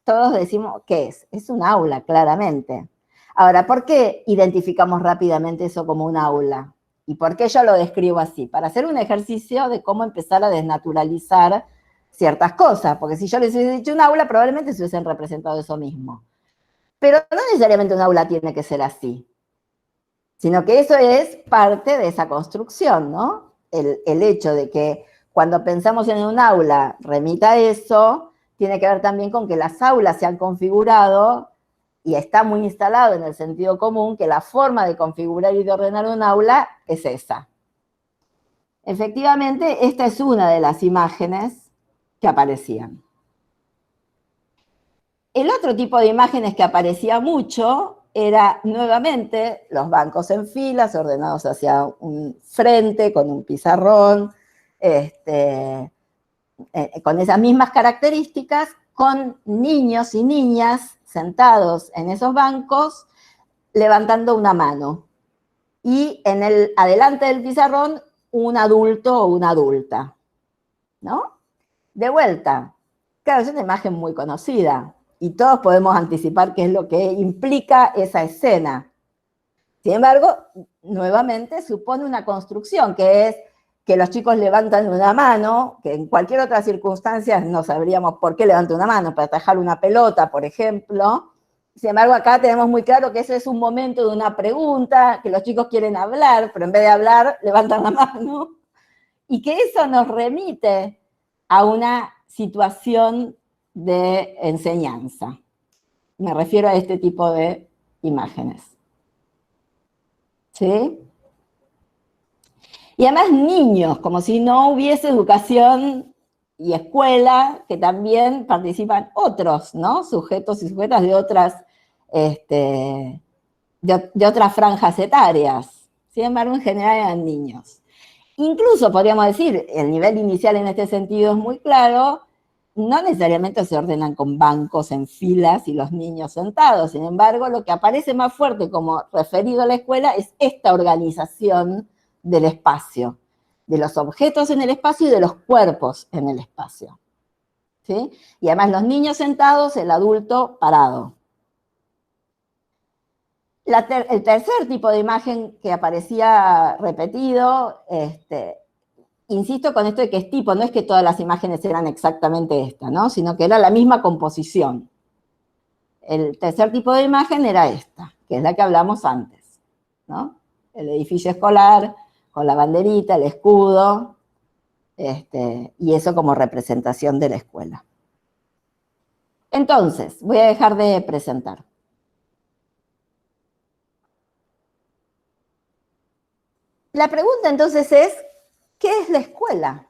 todos decimos, ¿qué es? Es un aula, claramente. Ahora, ¿por qué identificamos rápidamente eso como un aula? ¿Y por qué yo lo describo así? Para hacer un ejercicio de cómo empezar a desnaturalizar ciertas cosas, porque si yo les hubiese dicho un aula, probablemente se hubiesen representado eso mismo. Pero no necesariamente un aula tiene que ser así, sino que eso es parte de esa construcción, ¿no? El hecho de que cuando pensamos en un aula remita a eso, tiene que ver también con que las aulas se han configurado y está muy instalado en el sentido común que la forma de configurar y de ordenar un aula es esa. Efectivamente, esta es una de las imágenes que aparecían. El otro tipo de imágenes que aparecía mucho era, nuevamente, los bancos en filas, ordenados hacia un frente, con un pizarrón, con esas mismas características, con niños y niñas sentados en esos bancos, levantando una mano. Y adelante del pizarrón, un adulto o una adulta, ¿no? De vuelta, claro, es una imagen muy conocida, y todos podemos anticipar qué es lo que implica esa escena. Sin embargo, nuevamente supone una construcción, que es que los chicos levantan una mano, que en cualquier otra circunstancia no sabríamos por qué levantan una mano, para atajar una pelota, por ejemplo. Sin embargo, acá tenemos muy claro que eso es un momento de una pregunta, que los chicos quieren hablar, pero en vez de hablar, levantan la mano. Y que eso nos remite a una situación de enseñanza. Me refiero a este tipo de imágenes. ¿Sí? Y además niños, como si no hubiese educación y escuela, que también participan otros, ¿no? Sujetos y sujetas de otras, de otras franjas etarias. Sin embargo, en general eran niños. Incluso podríamos decir, el nivel inicial en este sentido es muy claro, no necesariamente se ordenan con bancos en filas y los niños sentados. Sin embargo, lo que aparece más fuerte como referido a la escuela es esta organización del espacio, de los objetos en el espacio y de los cuerpos en el espacio. ¿Sí? Y además los niños sentados, el adulto parado. El tercer tipo de imagen que aparecía repetido, insisto con esto de que es tipo, no es que todas las imágenes eran exactamente esta, ¿no? Sino que era la misma composición. El tercer tipo de imagen era esta, que es la que hablamos antes, ¿no? El edificio escolar, con la banderita, el escudo, y eso como representación de la escuela. Entonces, voy a dejar de presentar. La pregunta entonces es, ¿qué es la escuela?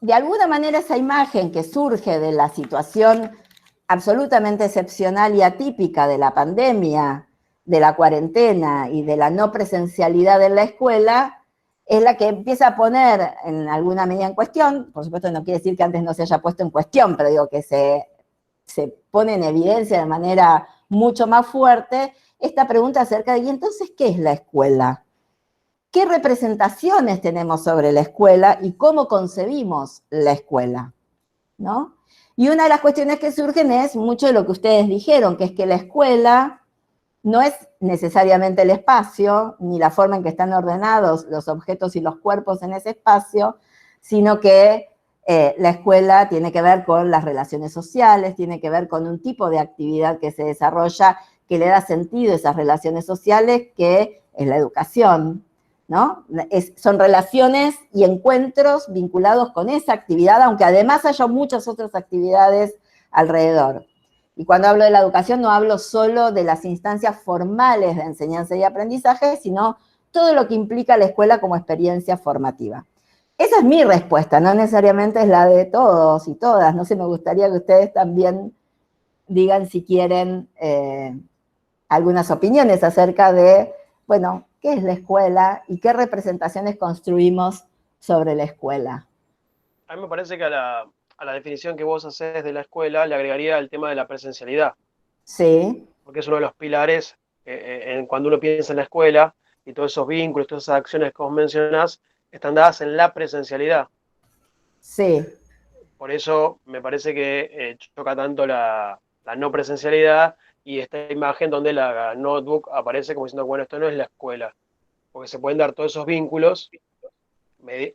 De alguna manera esa imagen que surge de la situación absolutamente excepcional y atípica de la pandemia, de la cuarentena y de la no presencialidad en la escuela, es la que empieza a poner en alguna medida en cuestión, por supuesto no quiere decir que antes no se haya puesto en cuestión, pero digo que se pone en evidencia de manera mucho más fuerte esta pregunta acerca de, ¿y entonces qué es la escuela? ¿Qué representaciones tenemos sobre la escuela y cómo concebimos la escuela? ¿No? Y una de las cuestiones que surgen es mucho de lo que ustedes dijeron, que es que la escuela no es necesariamente el espacio, ni la forma en que están ordenados los objetos y los cuerpos en ese espacio, sino que la escuela tiene que ver con las relaciones sociales, tiene que ver con un tipo de actividad que se desarrolla que le da sentido a esas relaciones sociales, que es la educación, ¿no? Son relaciones y encuentros vinculados con esa actividad, aunque además haya muchas otras actividades alrededor. Y cuando hablo de la educación no hablo solo de las instancias formales de enseñanza y aprendizaje, sino todo lo que implica la escuela como experiencia formativa. Esa es mi respuesta, no necesariamente es la de todos y todas. No sé, me gustaría que ustedes también digan si quieren algunas opiniones acerca de, bueno, ¿qué es la escuela y qué representaciones construimos sobre la escuela? A mí me parece que a la definición que vos haces de la escuela le agregaría el tema de la presencialidad. Sí. Porque es uno de los pilares cuando uno piensa en la escuela y todos esos vínculos, todas esas acciones que vos mencionás, están dadas en la presencialidad. Sí. Por eso me parece que choca tanto la no presencialidad y esta imagen donde la notebook aparece como diciendo, bueno, esto no es la escuela, porque se pueden dar todos esos vínculos,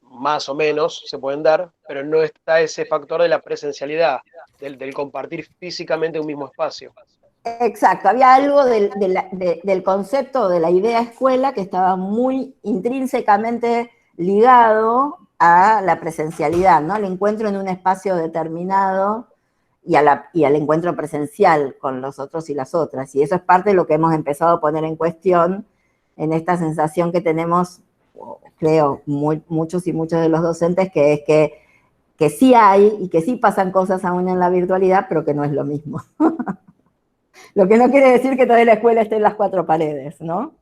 más o menos se pueden dar, pero no está ese factor de la presencialidad, del compartir físicamente un mismo espacio. Exacto, había algo del concepto de la idea escuela que estaba muy intrínsecamente ligado a la presencialidad, ¿no? Al encuentro en un espacio determinado y al encuentro presencial con los otros y las otras. Y eso es parte de lo que hemos empezado a poner en cuestión en esta sensación que tenemos, creo, muchos y muchos de los docentes, que es que sí hay y que sí pasan cosas aún en la virtualidad, pero que no es lo mismo. Lo que no quiere decir que toda la escuela esté en las cuatro paredes, ¿no?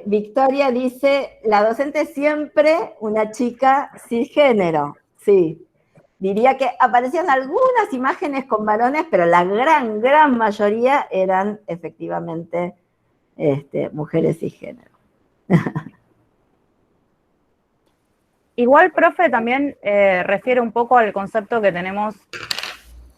Victoria dice, la docente es siempre una chica cisgénero. Sí, diría que aparecían algunas imágenes con varones, pero la gran mayoría eran efectivamente mujeres cisgénero. Igual, profe, también refiere un poco al concepto que tenemos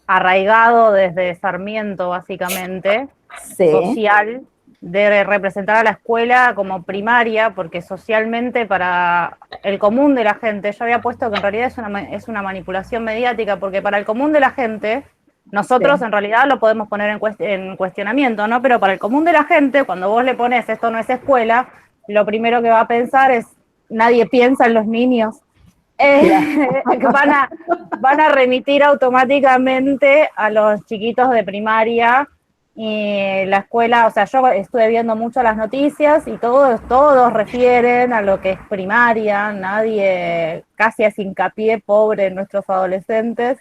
arraigado desde Sarmiento, básicamente, sí, social, de representar a la escuela como primaria, porque socialmente para el común de la gente, yo había puesto que en realidad es una manipulación mediática, porque para el común de la gente, nosotros en realidad lo podemos poner en cuestionamiento, ¿no? Pero para el común de la gente, cuando vos le pones esto no es escuela, lo primero que va a pensar es, nadie piensa en los niños. Van a remitir automáticamente a los chiquitos de primaria y la escuela, o sea, yo estuve viendo mucho las noticias y todos refieren a lo que es primaria, nadie casi hace hincapié, pobre en nuestros adolescentes,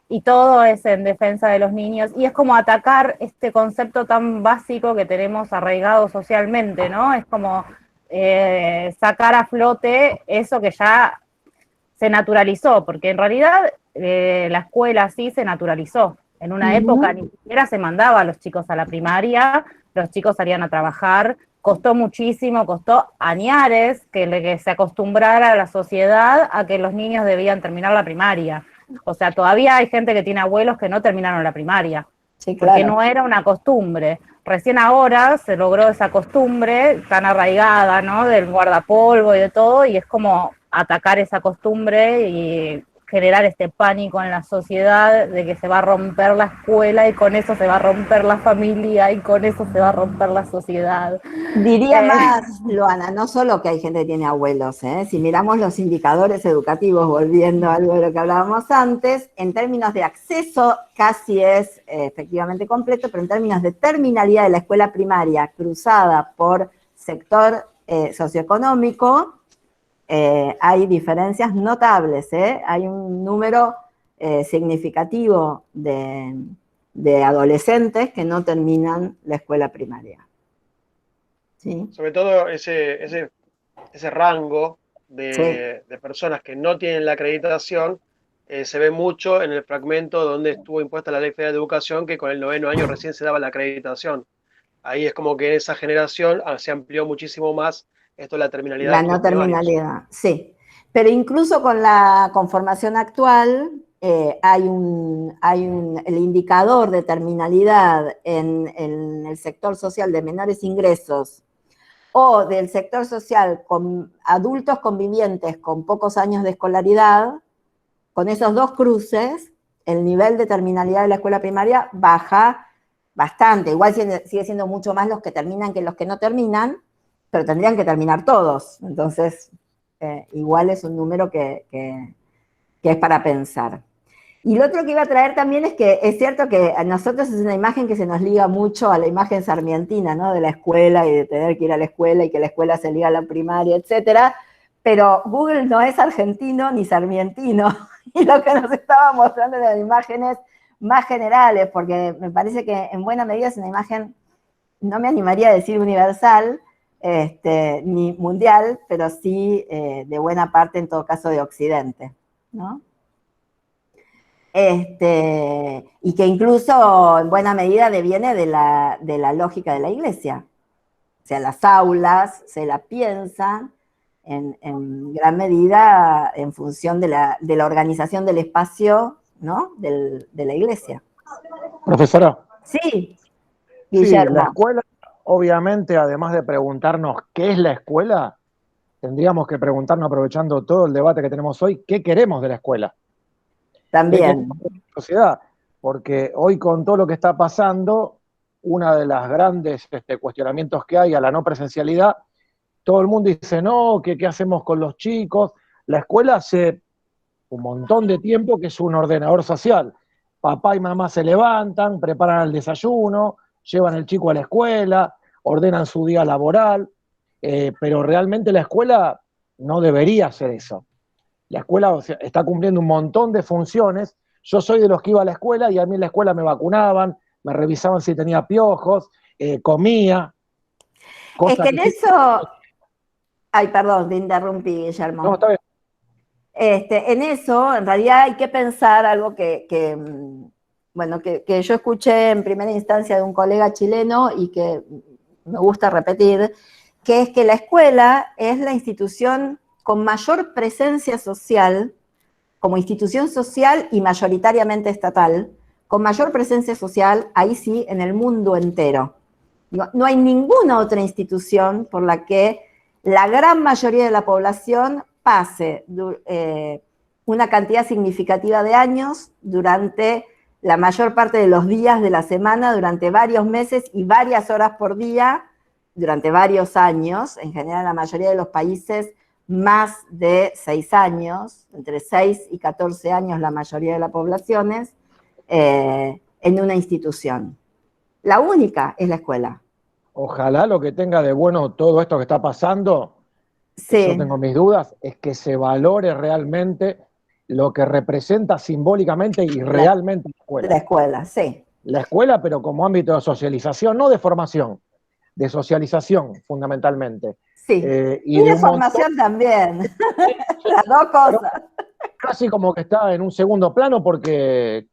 y todo es en defensa de los niños, y es como atacar este concepto tan básico que tenemos arraigado socialmente, ¿no? Es como sacar a flote eso que ya se naturalizó, porque en realidad la escuela sí se naturalizó. En una época ni siquiera se mandaba a los chicos a la primaria, los chicos salían a trabajar, costó muchísimo, costó añares que se acostumbrara a la sociedad a que los niños debían terminar la primaria. O sea, todavía hay gente que tiene abuelos que no terminaron la primaria, sí, claro, porque no era una costumbre. Recién ahora se logró esa costumbre tan arraigada, ¿no? Del guardapolvo y de todo, y es como atacar esa costumbre y generar este pánico en la sociedad de que se va a romper la escuela y con eso se va a romper la familia y con eso se va a romper la sociedad. Diría más, Luana, no solo que hay gente que tiene abuelos, si miramos los indicadores educativos, volviendo a algo de lo que hablábamos antes, en términos de acceso casi es efectivamente completo, pero en términos de terminalidad de la escuela primaria cruzada por sector socioeconómico, hay diferencias notables, hay un número significativo de adolescentes que no terminan la escuela primaria. ¿Sí? Sobre todo ese rango de personas que no tienen la acreditación se ve mucho en el fragmento donde estuvo impuesta la Ley Federal de Educación, que con el 9º año recién se daba la acreditación. Ahí es como que en esa generación se amplió muchísimo más esto de la terminalidad. La no terminalidad, sí. Pero incluso con la conformación actual hay el indicador de terminalidad en el sector social de menores ingresos o del sector social con adultos convivientes con pocos años de escolaridad. Con esos dos cruces, el nivel de terminalidad de la escuela primaria baja bastante. Igual sigue siendo mucho más los que terminan que los que no terminan, pero tendrían que terminar todos. Entonces, igual es un número que es para pensar. Y lo otro que iba a traer también es que es cierto que a nosotros es una imagen que se nos liga mucho a la imagen sarmientina, ¿no? De la escuela y de tener que ir a la escuela y que la escuela se liga a la primaria, etcétera. Pero Google no es argentino ni sarmientino. Y lo que nos estaba mostrando eran imágenes más generales, porque me parece que en buena medida es una imagen, no me animaría a decir universal, ni mundial, pero sí de buena parte, en todo caso, de Occidente, ¿no? Y que incluso en buena medida deviene de la lógica de la Iglesia. O sea, las aulas se la piensan en gran medida en función de la organización del espacio, ¿no? de la iglesia. Profesora. Sí, Guillermo. Sí, la escuela, obviamente, además de preguntarnos qué es la escuela, tendríamos que preguntarnos, aprovechando todo el debate que tenemos hoy, ¿qué queremos de la escuela? También. ¿Qué queremos de la sociedad? Porque hoy, con todo lo que está pasando, una de las grandes cuestionamientos que hay a la no presencialidad, todo el mundo dice, no, ¿qué hacemos con los chicos? La escuela hace un montón de tiempo que es un ordenador social. Papá y mamá se levantan, preparan el desayuno, llevan al chico a la escuela, ordenan su día laboral, pero realmente la escuela no debería hacer eso. La escuela, o sea, está cumpliendo un montón de funciones. Yo soy de los que iba a la escuela y a mí en la escuela me vacunaban, me revisaban si tenía piojos, comía. Es que en eso... Ay, perdón, te interrumpí, Guillermo. No, está bien. En eso, en realidad hay que pensar algo que yo escuché en primera instancia de un colega chileno y que me gusta repetir, que es que la escuela es la institución con mayor presencia social, como institución social y mayoritariamente estatal, con mayor presencia social, ahí sí, en el mundo entero. No hay ninguna otra institución por la que la gran mayoría de la población pase una cantidad significativa de años durante la mayor parte de los días de la semana, durante varios meses y varias horas por día, durante varios años, en general en la mayoría de los países más de 6 años, entre 6 y 14 años la mayoría de las poblaciones, en una institución. La única es la escuela. Ojalá lo que tenga de bueno todo esto que está pasando, sí. Yo tengo mis dudas, es que se valore realmente lo que representa simbólicamente y realmente la escuela. La escuela, sí. La escuela, pero como ámbito de socialización, no de formación, de socialización fundamentalmente. Sí, y de formación también, las dos cosas. Casi como que está en un segundo plano porque,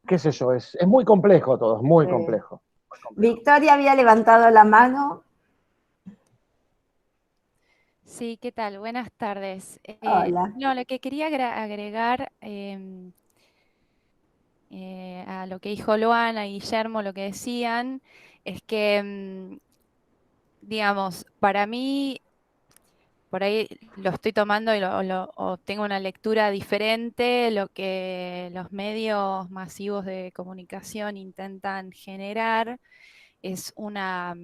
qué sé yo, es muy complejo todo, es muy complejo. Victoria había levantado la mano. Sí, ¿qué tal? Buenas tardes. Hola. No, lo que quería agregar a lo que dijo Luana y Guillermo, lo que decían, es que, digamos, para mí, por ahí lo estoy tomando o tengo una lectura diferente, lo que los medios masivos de comunicación intentan generar es una...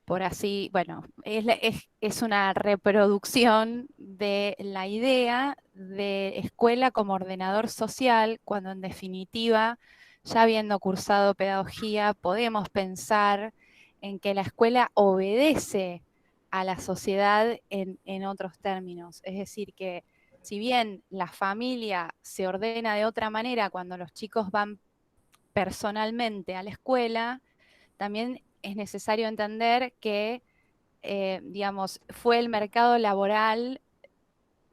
por así, bueno, es una reproducción de la idea de escuela como ordenador social, cuando en definitiva, ya habiendo cursado pedagogía, podemos pensar en que la escuela obedece a la sociedad en otros términos. Es decir, que si bien la familia se ordena de otra manera cuando los chicos van personalmente a la escuela, también es necesario entender que, digamos, fue el mercado laboral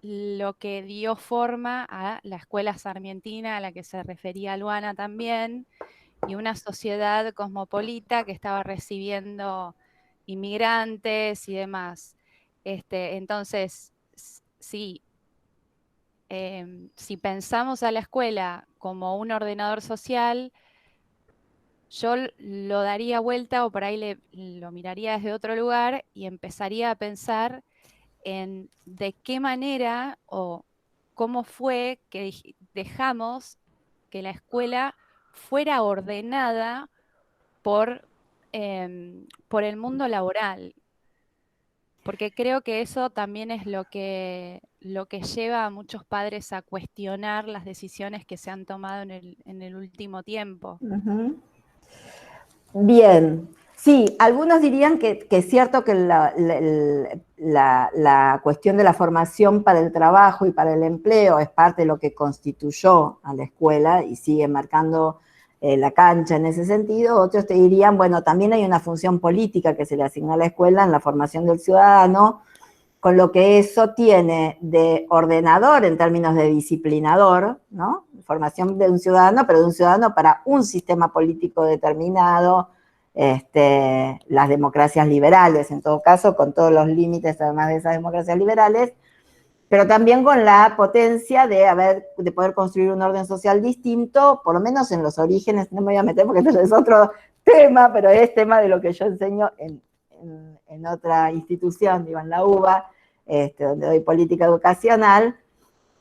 lo que dio forma a la escuela sarmientina a la que se refería Luana también, y una sociedad cosmopolita que estaba recibiendo inmigrantes y demás. Entonces, sí, si pensamos a la escuela como un ordenador social, yo lo daría vuelta o por ahí lo miraría desde otro lugar y empezaría a pensar en de qué manera o cómo fue que dejamos que la escuela fuera ordenada por el mundo laboral. Porque creo que eso también es lo que lleva a muchos padres a cuestionar las decisiones que se han tomado en el último tiempo. Uh-huh. Bien, sí, algunos dirían que es cierto que la cuestión de la formación para el trabajo y para el empleo es parte de lo que constituyó a la escuela y sigue marcando la cancha en ese sentido. Otros te dirían, bueno, también hay una función política que se le asigna a la escuela en la formación del ciudadano, con lo que eso tiene de ordenador en términos de disciplinador, ¿no? Formación de un ciudadano, pero de un ciudadano para un sistema político determinado, las democracias liberales, en todo caso, con todos los límites además de esas democracias liberales, pero también con la potencia de poder construir un orden social distinto, por lo menos en los orígenes. No me voy a meter porque este es otro tema, pero es tema de lo que yo enseño en otra institución, digo, en la UBA, donde doy política educacional.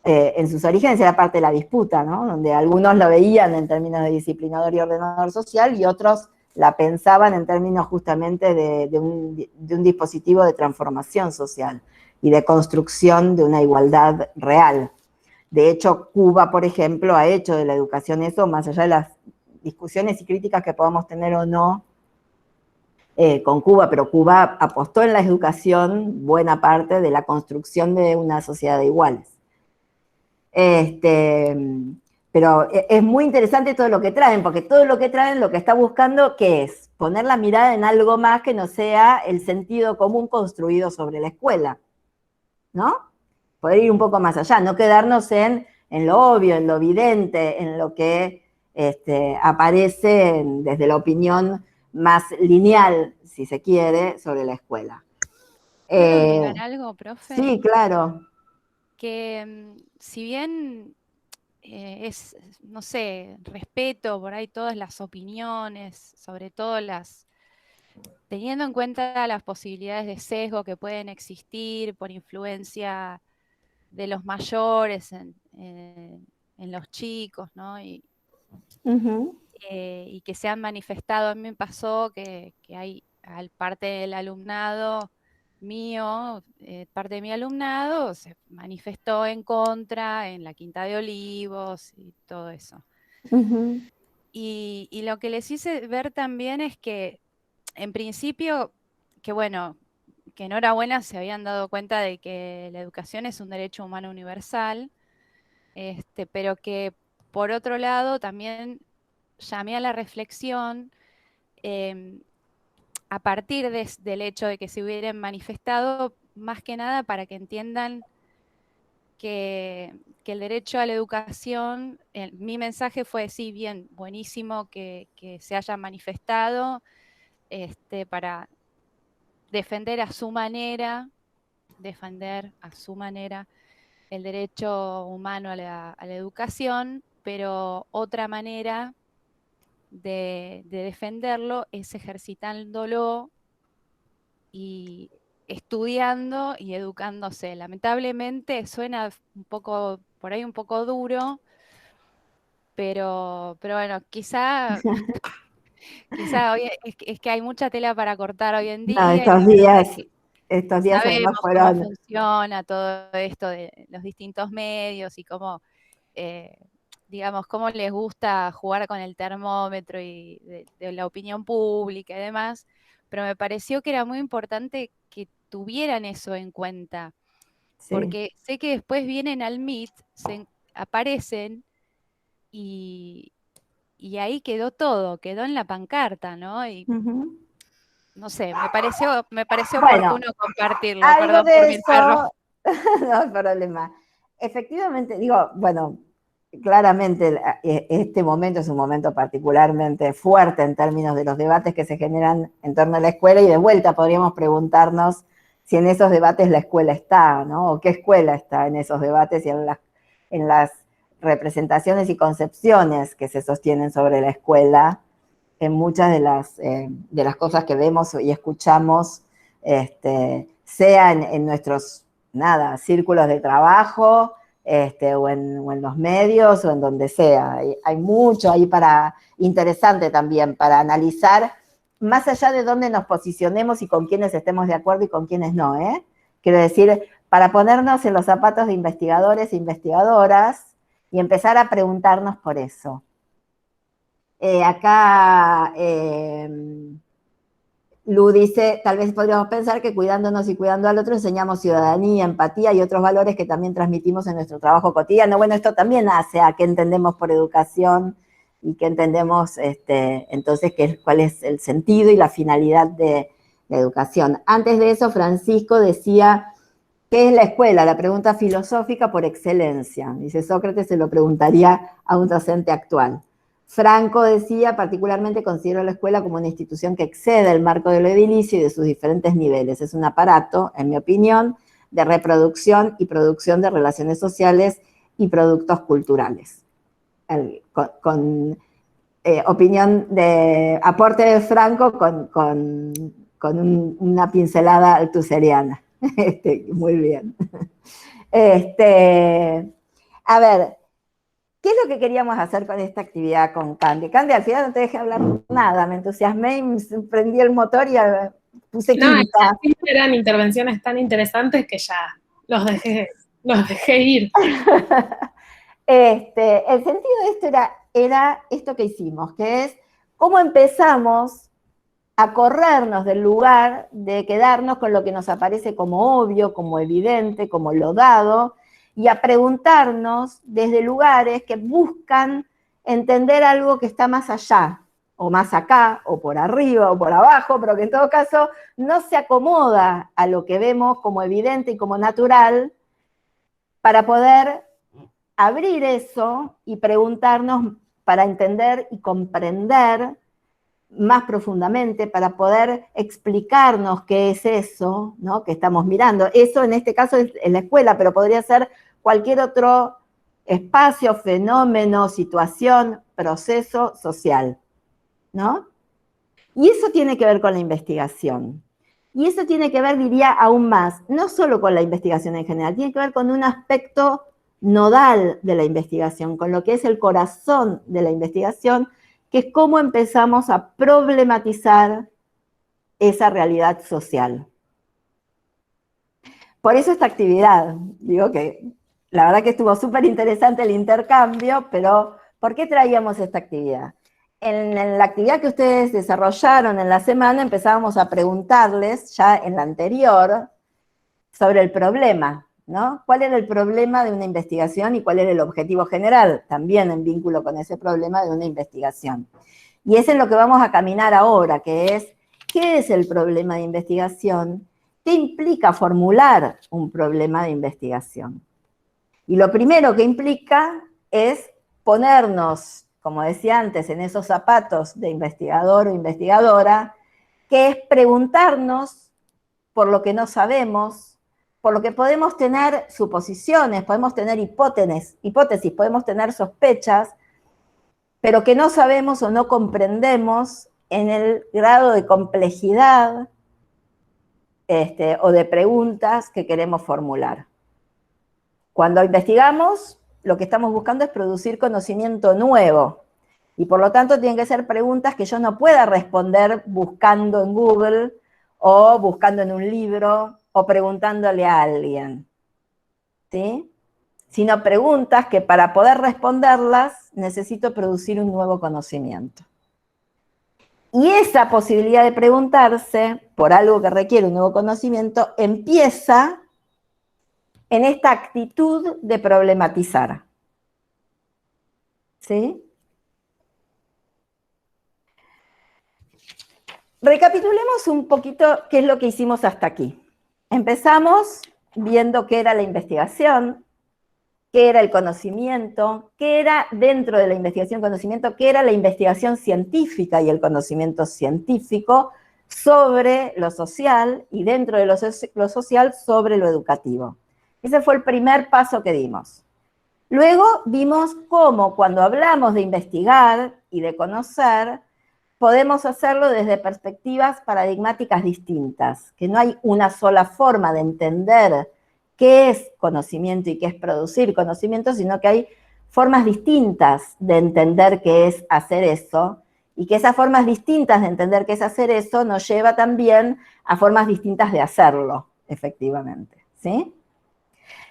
En sus orígenes era parte de la disputa, ¿no? Donde algunos lo veían en términos de disciplinador y ordenador social, y otros la pensaban en términos justamente de un dispositivo de transformación social y de construcción de una igualdad real. De hecho, Cuba, por ejemplo, ha hecho de la educación eso, más allá de las discusiones y críticas que podamos tener o no con Cuba, pero Cuba apostó en la educación buena parte de la construcción de una sociedad de iguales. Pero es muy interesante todo lo que traen, porque todo lo que traen lo que está buscando, ¿qué es? Poner la mirada en algo más que no sea el sentido común construido sobre la escuela, ¿no? Poder ir un poco más allá, no quedarnos en lo obvio, en lo evidente, en lo que aparece desde la opinión más lineal, si se quiere, sobre la escuela. ¿Puedo agregar algo, profe? Sí, claro. Que si bien no sé, respeto por ahí todas las opiniones, sobre todo teniendo en cuenta las posibilidades de sesgo que pueden existir por influencia de los mayores en los chicos, ¿no? Y que se han manifestado. A mí me pasó que hay parte del alumnado mío, parte de mi alumnado se manifestó en contra en la Quinta de Olivos y todo eso. Y lo que les hice ver también es que, en principio, que bueno, que enhorabuena se habían dado cuenta de que la educación es un derecho humano universal, pero que por otro lado también llamé a la reflexión a partir del hecho de que se hubieran manifestado, más que nada para que entiendan que el derecho a la educación, mi mensaje fue, sí, bien, buenísimo que se hayan manifestado para defender a su manera el derecho humano a la educación, pero otra manera de defenderlo es ejercitándolo y estudiando y educándose. Lamentablemente suena un poco, por ahí un poco duro, pero bueno, quizá hoy es que hay mucha tela para cortar hoy en No, día. estos días además Sabemos fueron... cómo funciona todo esto de los distintos medios y cómo, digamos, cómo les gusta jugar con el termómetro y de la opinión pública y demás, pero me pareció que era muy importante que tuvieran eso en cuenta, porque sé que después vienen al Meet, aparecen y ahí quedó todo, quedó en la pancarta, ¿no? Y no sé, me pareció oportuno compartirlo, algo perdón de por mi perro. no hay problema. Efectivamente, digo, bueno, claramente este momento es un momento particularmente fuerte en términos de los debates que se generan en torno a la escuela, y de vuelta podríamos preguntarnos si en esos debates la escuela está, ¿no? O qué escuela está en esos debates y en las representaciones y concepciones que se sostienen sobre la escuela en muchas de las cosas que vemos y escuchamos, sea en nuestros, círculos de trabajo, o en los medios, o en donde sea. Hay mucho ahí interesante también para analizar, más allá de dónde nos posicionemos y con quiénes estemos de acuerdo y con quiénes no, ¿eh? Quiero decir, para ponernos en los zapatos de investigadores e investigadoras y empezar a preguntarnos por eso. Acá Lu dice, tal vez podríamos pensar que cuidándonos y cuidando al otro enseñamos ciudadanía, empatía y otros valores que también transmitimos en nuestro trabajo cotidiano. Bueno, esto también hace a qué entendemos por educación y qué entendemos, entonces, cuál es el sentido y la finalidad de la educación. Antes de eso, Francisco decía, ¿qué es la escuela? La pregunta filosófica por excelencia. Dice, Sócrates se lo preguntaría a un docente actual. Franco decía, particularmente considero la escuela como una institución que excede el marco de lo edilicio y de sus diferentes niveles. Es un aparato, en mi opinión, de reproducción y producción de relaciones sociales y productos culturales. Con opinión de aporte de Franco con una pincelada altuseriana. Muy bien. A ver, ¿qué es lo que queríamos hacer con esta actividad con Candy? Candy, al final no te dejé hablar nada, me entusiasmé y prendí el motor y puse química. Eran intervenciones tan interesantes que ya los dejé ir. El sentido de esto era esto que hicimos, que es cómo empezamos a corrernos del lugar de quedarnos con lo que nos aparece como obvio, como evidente, como lo dado, y a preguntarnos desde lugares que buscan entender algo que está más allá, o más acá, o por arriba, o por abajo, pero que en todo caso no se acomoda a lo que vemos como evidente y como natural, para poder abrir eso y preguntarnos para entender y comprender más profundamente, para poder explicarnos qué es eso, ¿no?, que estamos mirando. Eso en este caso es la escuela, pero podría ser cualquier otro espacio, fenómeno, situación, proceso social, ¿no? Y eso tiene que ver con la investigación. Y eso tiene que ver, diría, aún más, no solo con la investigación en general, tiene que ver con un aspecto nodal de la investigación, con lo que es el corazón de la investigación, que es cómo empezamos a problematizar esa realidad social. Por eso esta actividad, digo que la verdad que estuvo súper interesante el intercambio, pero ¿por qué traíamos esta actividad? En la actividad que ustedes desarrollaron en la semana empezábamos a preguntarles, ya en la anterior, sobre el problema, ¿no? ¿Cuál era el problema de una investigación y cuál era el objetivo general? También en vínculo con ese problema de una investigación. Y es en lo que vamos a caminar ahora, que es, ¿qué es el problema de investigación? ¿Qué implica formular un problema de investigación? Y lo primero que implica es ponernos, como decía antes, en esos zapatos de investigador o investigadora, que es preguntarnos por lo que no sabemos, por lo que podemos tener suposiciones, podemos tener hipótesis, podemos tener sospechas, pero que no sabemos o no comprendemos en el grado de complejidad o de preguntas que queremos formular. Cuando investigamos, lo que estamos buscando es producir conocimiento nuevo, y por lo tanto tienen que ser preguntas que yo no pueda responder buscando en Google, o buscando en un libro, o preguntándole a alguien, ¿sí? Sino preguntas que para poder responderlas necesito producir un nuevo conocimiento. Y esa posibilidad de preguntarse por algo que requiere un nuevo conocimiento empieza en esta actitud de problematizar, ¿sí? Recapitulemos un poquito qué es lo que hicimos hasta aquí. Empezamos viendo qué era la investigación, qué era el conocimiento, qué era dentro de la investigación conocimiento, qué era la investigación científica y el conocimiento científico sobre lo social y dentro de lo social sobre lo educativo. Ese fue el primer paso que dimos. Luego vimos cómo cuando hablamos de investigar y de conocer, podemos hacerlo desde perspectivas paradigmáticas distintas, que no hay una sola forma de entender qué es conocimiento y qué es producir conocimiento, sino que hay formas distintas de entender qué es hacer eso, y que esas formas distintas de entender qué es hacer eso nos lleva también a formas distintas de hacerlo, efectivamente, ¿sí?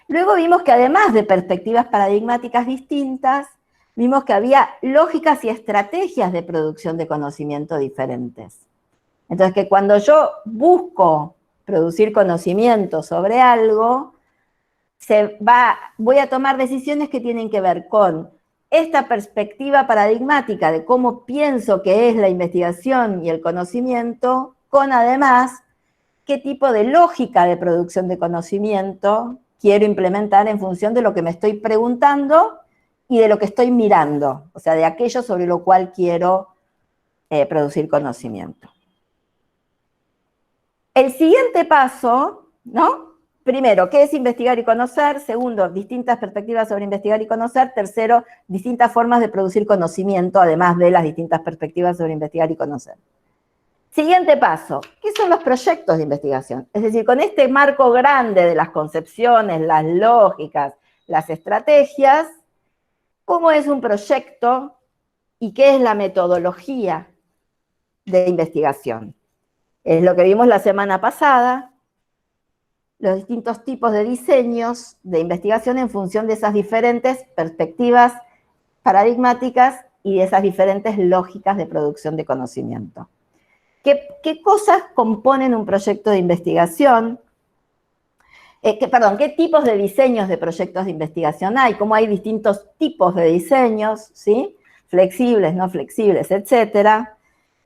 Luego vimos que además de perspectivas paradigmáticas distintas, vimos que había lógicas y estrategias de producción de conocimiento diferentes. Entonces, que cuando yo busco producir conocimiento sobre algo, voy a tomar decisiones que tienen que ver con esta perspectiva paradigmática de cómo pienso que es la investigación y el conocimiento, con además qué tipo de lógica de producción de conocimiento quiero implementar en función de lo que me estoy preguntando y de lo que estoy mirando, o sea, de aquello sobre lo cual quiero producir conocimiento. El siguiente paso, ¿no? Primero, ¿qué es investigar y conocer? Segundo, distintas perspectivas sobre investigar y conocer. Tercero, distintas formas de producir conocimiento, además de las distintas perspectivas sobre investigar y conocer. Siguiente paso, ¿qué son los proyectos de investigación? Es decir, con este marco grande de las concepciones, las lógicas, las estrategias, ¿cómo es un proyecto y qué es la metodología de investigación? Es lo que vimos la semana pasada, los distintos tipos de diseños de investigación en función de esas diferentes perspectivas paradigmáticas y de esas diferentes lógicas de producción de conocimiento. ¿Qué cosas componen un proyecto de investigación? ¿Qué tipos de diseños de proyectos de investigación hay? ¿Cómo hay distintos tipos de diseños? ¿Sí? Flexibles, no flexibles, etcétera.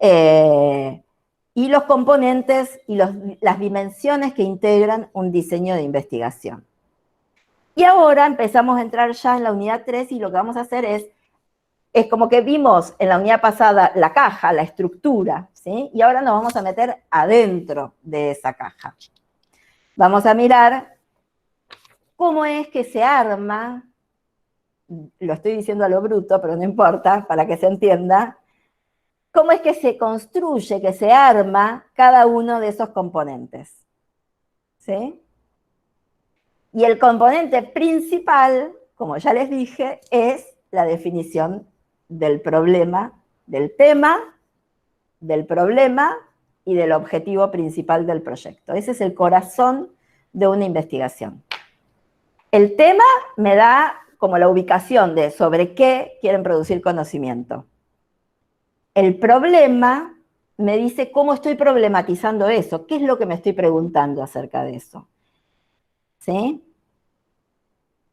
Y los componentes y las dimensiones que integran un diseño de investigación. Y ahora empezamos a entrar ya en la unidad 3 y lo que vamos a hacer es como que vimos en la unidad pasada la caja, la estructura, ¿sí? Y ahora nos vamos a meter adentro de esa caja. Vamos a mirar cómo es que se arma, lo estoy diciendo a lo bruto, pero no importa, para que se entienda, cómo es que se construye, que se arma cada uno de esos componentes. ¿Sí? Y el componente principal, como ya les dije, es la definición del problema, del tema, del problema y del objetivo principal del proyecto. Ese es el corazón de una investigación. El tema me da como la ubicación de sobre qué quieren producir conocimiento. El problema me dice cómo estoy problematizando eso, qué es lo que me estoy preguntando acerca de eso. ¿Sí?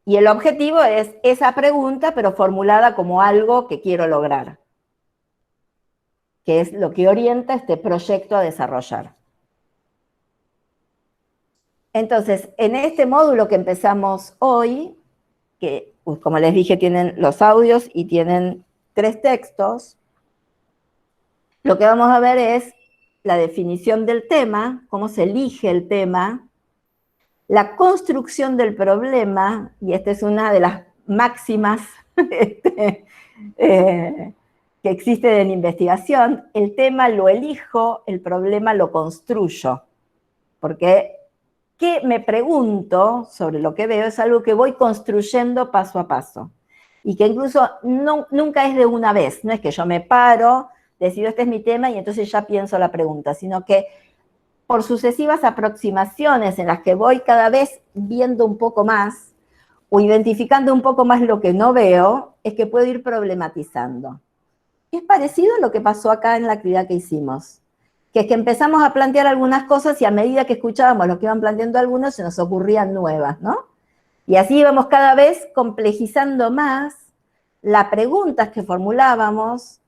Y el objetivo es esa pregunta, pero formulada como algo que quiero lograr, que es lo que orienta este proyecto a desarrollar. Entonces, en este módulo que empezamos hoy, que como les dije tienen los audios y tienen 3 textos, lo que vamos a ver es la definición del tema, cómo se elige el tema, la construcción del problema, y esta es una de las máximas que existe en investigación, el tema lo elijo, el problema lo construyo, porque ¿qué me pregunto sobre lo que veo? Es algo que voy construyendo paso a paso, y que incluso nunca es de una vez, no es que yo me paro, decido este es mi tema y entonces ya pienso la pregunta, sino que por sucesivas aproximaciones en las que voy cada vez viendo un poco más o identificando un poco más lo que no veo, es que puedo ir problematizando. Es parecido a lo que pasó acá en la actividad que hicimos, que es que empezamos a plantear algunas cosas y a medida que escuchábamos lo que iban planteando algunos, se nos ocurrían nuevas, ¿no? Y así íbamos cada vez complejizando más las preguntas que formulábamos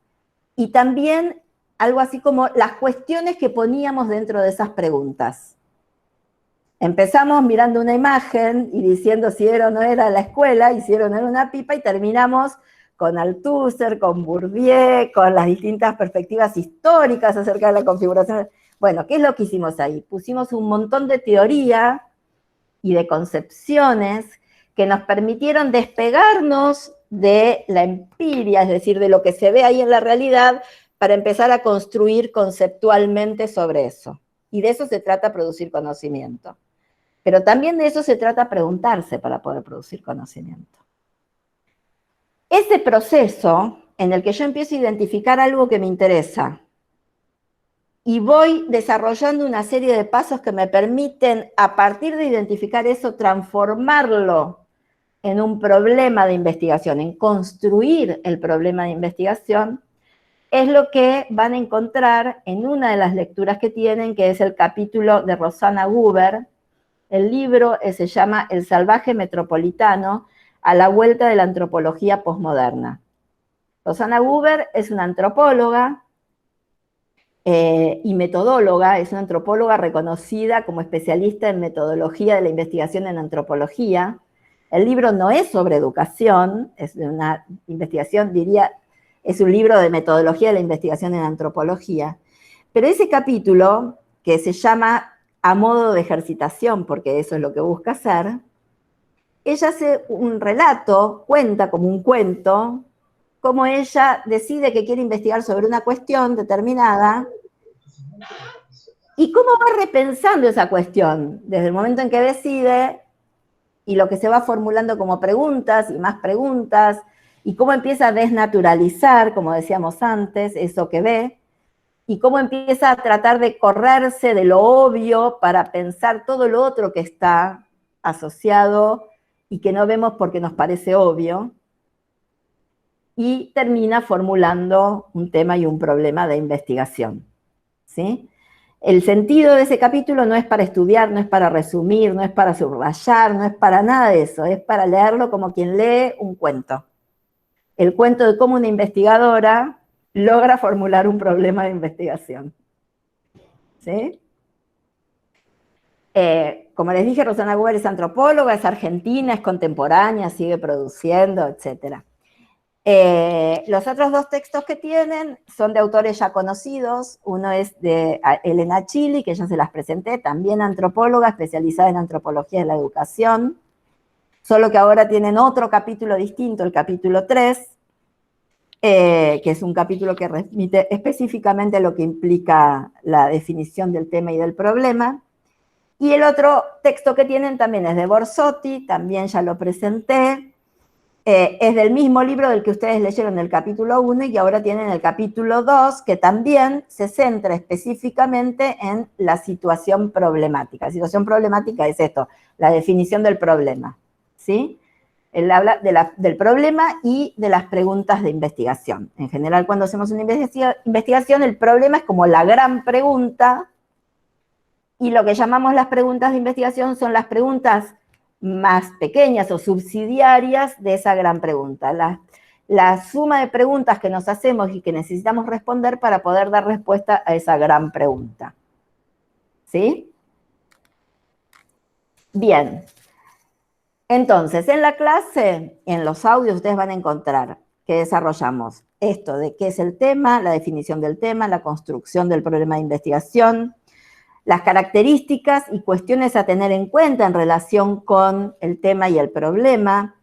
y también algo así como las cuestiones que poníamos dentro de esas preguntas. Empezamos mirando una imagen y diciendo si era o no era la escuela, y si era o no era una pipa, y terminamos con Althusser, con Bourdieu, con las distintas perspectivas históricas acerca de la configuración. Bueno, ¿qué es lo que hicimos ahí? Pusimos un montón de teoría y de concepciones que nos permitieron despegarnos de la empiria, es decir, de lo que se ve ahí en la realidad, para empezar a construir conceptualmente sobre eso. Y de eso se trata producir conocimiento. Pero también de eso se trata preguntarse para poder producir conocimiento. Ese proceso en el que yo empiezo a identificar algo que me interesa y voy desarrollando una serie de pasos que me permiten, a partir de identificar eso, transformarlo en un problema de investigación, en construir el problema de investigación, es lo que van a encontrar en una de las lecturas que tienen, que es el capítulo de Rosanna Gruber. El libro se llama El salvaje metropolitano, a la vuelta de la antropología posmoderna. Rosanna Gruber es una antropóloga y metodóloga, es una antropóloga reconocida como especialista en metodología de la investigación en antropología, El libro no es sobre educación, es una investigación, diría, es un libro de metodología de la investigación en antropología, pero ese capítulo, que se llama A modo de ejercitación, porque eso es lo que busca hacer, ella hace un relato, cuenta como un cuento, cómo ella decide que quiere investigar sobre una cuestión determinada y cómo va repensando esa cuestión desde el momento en que decide y lo que se va formulando como preguntas y más preguntas y cómo empieza a desnaturalizar, como decíamos antes, eso que ve y cómo empieza a tratar de correrse de lo obvio para pensar todo lo otro que está asociado y que no vemos porque nos parece obvio, y termina formulando un tema y un problema de investigación, ¿sí? El sentido de ese capítulo no es para estudiar, no es para resumir, no es para subrayar, no es para nada de eso, es para leerlo como quien lee un cuento. El cuento de cómo una investigadora logra formular un problema de investigación, ¿sí? Como les dije, Rosana Huber es antropóloga, es argentina, es contemporánea, sigue produciendo, etc. Los otros dos textos que tienen son de autores ya conocidos. Uno es de Elena Chili, que ya se las presenté, también antropóloga, especializada en antropología de la educación, solo que ahora tienen otro capítulo distinto, el capítulo 3, que es un capítulo que remite específicamente a lo que implica la definición del tema y del problema. Y el otro texto que tienen también es de Borsotti, también ya lo presenté, es del mismo libro del que ustedes leyeron el capítulo 1 y ahora tienen el capítulo 2, que también se centra específicamente en la situación problemática. La situación problemática es esto, la definición del problema, ¿sí? Él habla del problema y de las preguntas de investigación. En general, cuando hacemos una investigación, el problema es como la gran pregunta, y lo que llamamos las preguntas de investigación son las preguntas más pequeñas o subsidiarias de esa gran pregunta. La suma de preguntas que nos hacemos y que necesitamos responder para poder dar respuesta a esa gran pregunta. ¿Sí? Bien. Entonces, en la clase, en los audios, ustedes van a encontrar que desarrollamos esto de qué es el tema, la definición del tema, la construcción del problema de investigación, las características y cuestiones a tener en cuenta en relación con el tema y el problema,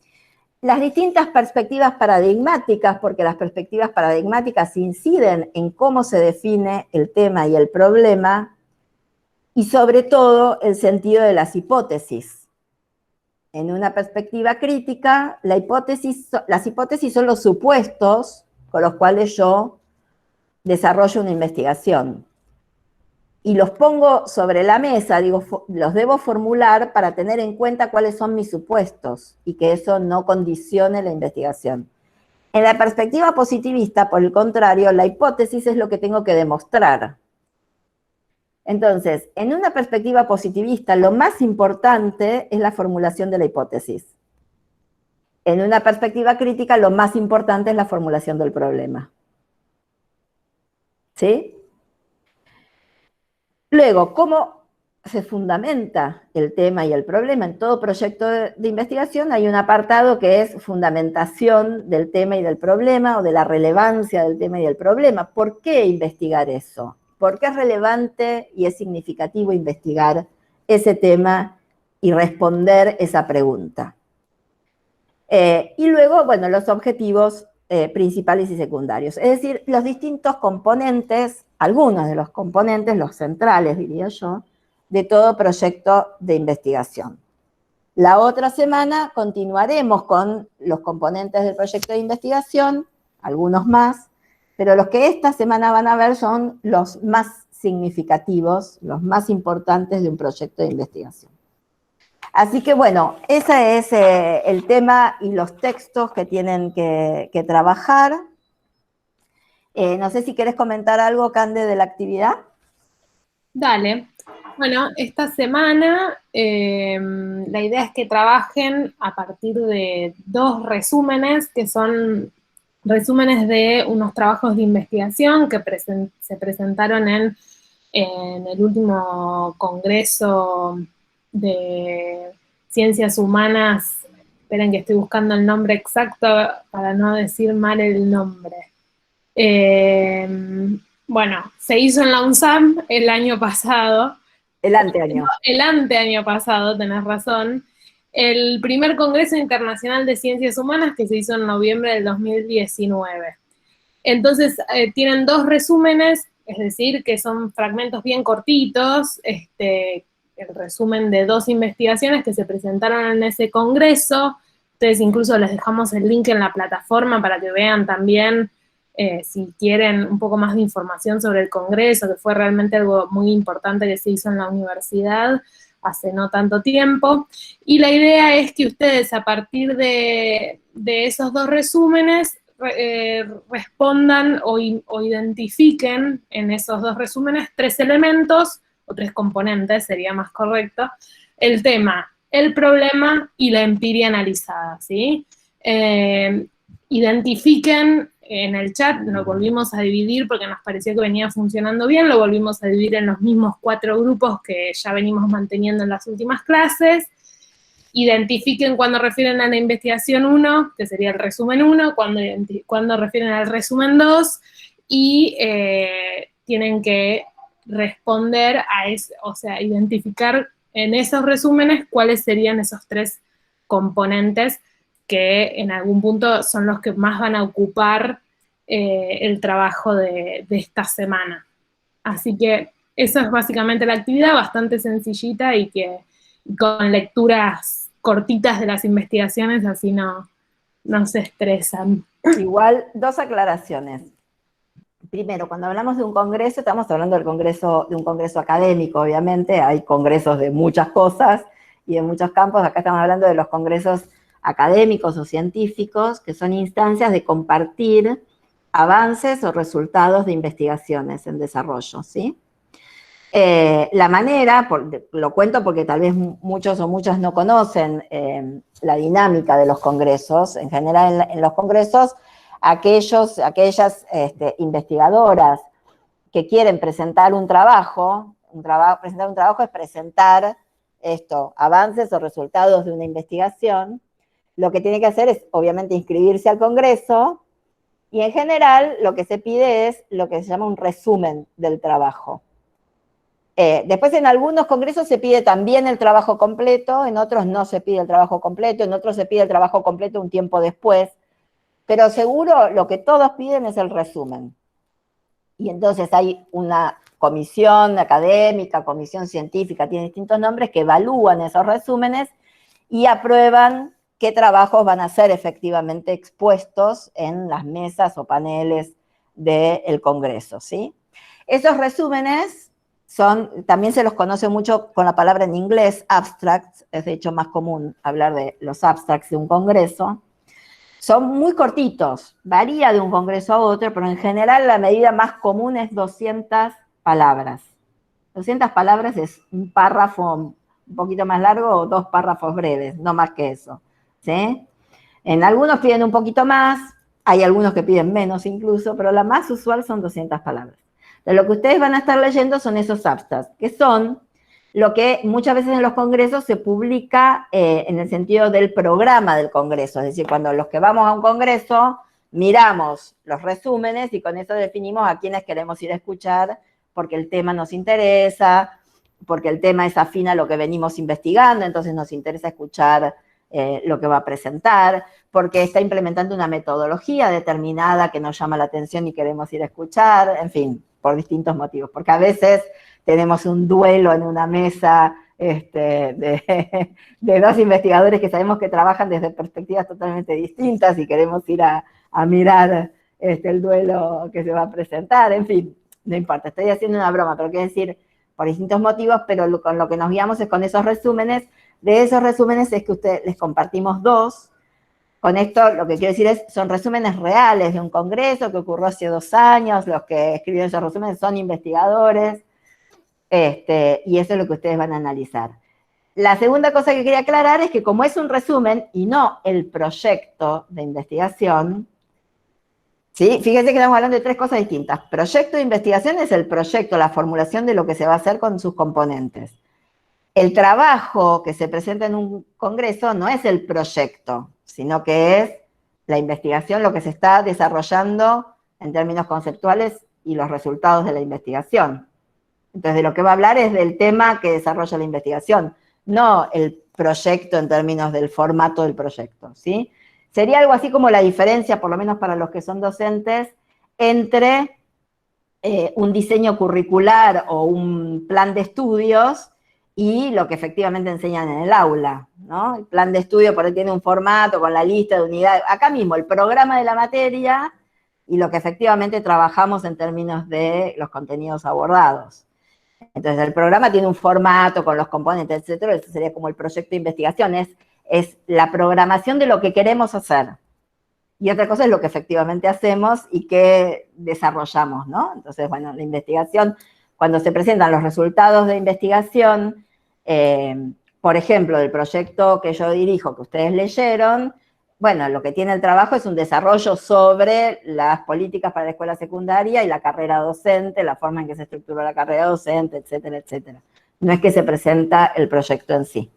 las distintas perspectivas paradigmáticas, porque las perspectivas paradigmáticas inciden en cómo se define el tema y el problema, y sobre todo el sentido de las hipótesis. En una perspectiva crítica, las hipótesis son los supuestos con los cuales yo desarrollo una investigación. Y los pongo sobre la mesa, digo, los debo formular para tener en cuenta cuáles son mis supuestos y que eso no condicione la investigación. En la perspectiva positivista, por el contrario, la hipótesis es lo que tengo que demostrar. Entonces, en una perspectiva positivista, lo más importante es la formulación de la hipótesis. En una perspectiva crítica, lo más importante es la formulación del problema. ¿Sí? Luego, ¿cómo se fundamenta el tema y el problema? En todo proyecto de investigación hay un apartado que es fundamentación del tema y del problema, o de la relevancia del tema y del problema. ¿Por qué investigar eso? ¿Por qué es relevante y es significativo investigar ese tema y responder esa pregunta? Y luego, bueno, los objetivos principales y secundarios. Es decir, los distintos componentes, algunos de los componentes, los centrales, diría yo, de todo proyecto de investigación. La otra semana continuaremos con los componentes del proyecto de investigación, algunos más, pero los que esta semana van a ver son los más significativos, los más importantes de un proyecto de investigación. Así que bueno, ese es el tema y los textos que tienen que trabajar. No sé si querés comentar algo, Cande, de la actividad. Dale. Bueno, esta semana la idea es que trabajen a partir de 2 resúmenes, que son resúmenes de unos trabajos de investigación que se presentaron en el último congreso de Ciencias Humanas esperen que estoy buscando el nombre exacto para no decir mal el nombre. Bueno, se hizo en la UNSAM el año pasado. El anteaño. El anteaño pasado, tenés razón. El primer Congreso Internacional de Ciencias Humanas que se hizo en noviembre del 2019. Entonces, tienen 2 resúmenes, es decir, que son fragmentos bien cortitos, el resumen de 2 investigaciones que se presentaron en ese congreso. Ustedes incluso les dejamos el link en la plataforma para que vean también, si quieren un poco más de información sobre el congreso, que fue realmente algo muy importante que se hizo en la universidad hace no tanto tiempo. Y la idea es que ustedes, a partir de esos 2 resúmenes, respondan o identifiquen en esos 2 resúmenes 3 elementos, o 3 componentes, sería más correcto, el tema, el problema y la empiria analizada, ¿sí? Identifiquen en el chat, lo volvimos a dividir porque nos pareció que venía funcionando bien, lo volvimos a dividir en los mismos 4 grupos que ya venimos manteniendo en las últimas clases. Identifiquen cuando refieren a la investigación 1, que sería el resumen 1, cuando refieren al resumen 2, y tienen que responder a eso, o sea, identificar en esos resúmenes cuáles serían esos 3 componentes que en algún punto son los que más van a ocupar el trabajo de esta semana. Así que esa es básicamente la actividad, bastante sencillita y que con lecturas cortitas de las investigaciones, así no se estresan. Igual, 2 aclaraciones. Primero, cuando hablamos de un congreso, estamos hablando de un congreso académico, obviamente, hay congresos de muchas cosas y de muchos campos, acá estamos hablando de los congresos académicos o científicos, que son instancias de compartir avances o resultados de investigaciones en desarrollo, ¿sí? La manera, lo cuento porque tal vez muchos o muchas no conocen la dinámica de los congresos. En general, en los congresos, aquellas investigadoras que quieren presentar un trabajo es presentar avances o resultados de una investigación. Lo que tiene que hacer es, obviamente, inscribirse al congreso, y en general lo que se pide es lo que se llama un resumen del trabajo. Después en algunos congresos se pide también el trabajo completo, en otros no se pide el trabajo completo, en otros se pide el trabajo completo un tiempo después, pero seguro lo que todos piden es el resumen. Y entonces hay una comisión académica, comisión científica, tiene distintos nombres, que evalúan esos resúmenes y aprueban qué trabajos van a ser efectivamente expuestos en las mesas o paneles del Congreso, ¿sí? Esos resúmenes también se los conoce mucho con la palabra en inglés, abstracts, es de hecho más común hablar de los abstracts de un congreso. Son muy cortitos, varía de un congreso a otro, pero en general la medida más común es 200 palabras. 200 palabras es un párrafo un poquito más largo o 2 párrafos breves, no más que eso, ¿sí? En algunos piden un poquito más, hay algunos que piden menos incluso, pero la más usual son 200 palabras. Entonces, lo que ustedes van a estar leyendo son esos abstracts, que son lo que muchas veces en los congresos se publica en el sentido del programa del congreso, es decir, cuando los que vamos a un congreso miramos los resúmenes y con eso definimos a quiénes queremos ir a escuchar porque el tema nos interesa, porque el tema es afín a lo que venimos investigando, entonces nos interesa escuchar lo que va a presentar, porque está implementando una metodología determinada que nos llama la atención y queremos ir a escuchar, en fin, por distintos motivos, porque a veces tenemos un duelo en una mesa de 2 investigadores que sabemos que trabajan desde perspectivas totalmente distintas y queremos ir a mirar el duelo que se va a presentar, en fin, no importa, estoy haciendo una broma, pero quiero decir, por distintos motivos, pero con lo que nos guiamos es con esos resúmenes. De esos resúmenes es que ustedes les compartimos 2. Con esto lo que quiero decir es, son resúmenes reales de un congreso que ocurrió hace 2 años, los que escribieron esos resúmenes son investigadores, y eso es lo que ustedes van a analizar. La segunda cosa que quería aclarar es que como es un resumen y no el proyecto de investigación, ¿sí? Fíjense que estamos hablando de 3 cosas distintas. Proyecto de investigación es el proyecto, la formulación de lo que se va a hacer con sus componentes. El trabajo que se presenta en un congreso no es el proyecto, sino que es la investigación, lo que se está desarrollando en términos conceptuales y los resultados de la investigación. Entonces, de lo que va a hablar es del tema que desarrolla la investigación, no el proyecto en términos del formato del proyecto, ¿sí? Sería algo así como la diferencia, por lo menos para los que son docentes, entre un diseño curricular o un plan de estudios y lo que efectivamente enseñan en el aula, ¿no? El plan de estudio por ahí tiene un formato con la lista de unidades, acá mismo el programa de la materia y lo que efectivamente trabajamos en términos de los contenidos abordados. Entonces el programa tiene un formato con los componentes, etcétera, eso sería como el proyecto de investigación, es la programación de lo que queremos hacer. Y otra cosa es lo que efectivamente hacemos y que desarrollamos, ¿no? Entonces, bueno, la investigación, cuando se presentan los resultados de investigación, por ejemplo, del proyecto que yo dirijo, que ustedes leyeron, bueno, lo que tiene el trabajo es un desarrollo sobre las políticas para la escuela secundaria y la carrera docente, la forma en que se estructuró la carrera docente, etcétera, etcétera. No es que se presenta el proyecto en sí.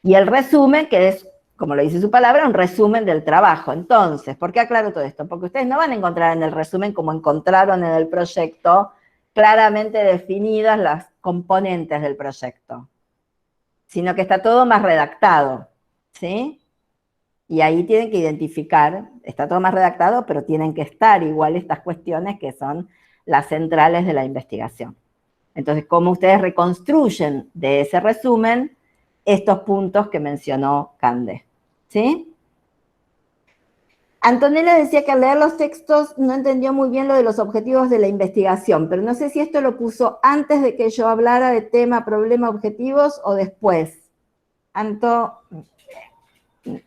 Y el resumen, que es, como lo dice su palabra, un resumen del trabajo. Entonces, ¿por qué aclaro todo esto? Porque ustedes no van a encontrar en el resumen, como encontraron en el proyecto, claramente definidas las componentes del proyecto, sino que está todo más redactado, ¿sí? Y ahí tienen que identificar, está todo más redactado, pero tienen que estar igual estas cuestiones que son las centrales de la investigación. Entonces, ¿cómo ustedes reconstruyen de ese resumen estos puntos que mencionó Cande? ¿Sí? Antonella decía que al leer los textos no entendió muy bien lo de los objetivos de la investigación, pero no sé si esto lo puso antes de que yo hablara de tema, problema, objetivos o después. Anto,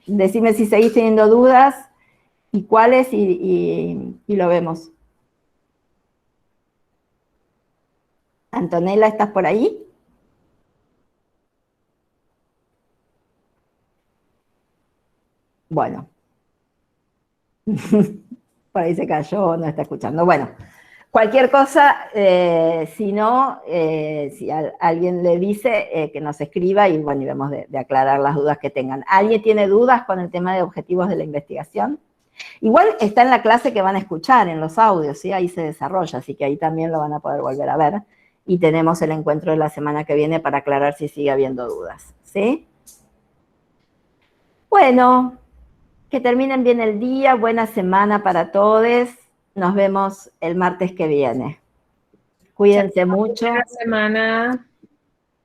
decime si seguís teniendo dudas y cuáles y lo vemos. Antonella, ¿estás por ahí? Bueno. Por ahí se cayó, no está escuchando. Bueno, cualquier cosa, si no, si alguien le dice que nos escriba y bueno, y vemos de aclarar las dudas que tengan. ¿Alguien tiene dudas con el tema de objetivos de la investigación? Igual está en la clase que van a escuchar, en los audios, ¿sí? Ahí se desarrolla, así que ahí también lo van a poder volver a ver. Y tenemos el encuentro de la semana que viene para aclarar si sigue habiendo dudas, ¿sí? Bueno, que terminen bien el día, buena semana para todos. Nos vemos el martes que viene. Cuídense mucho. Buena semana.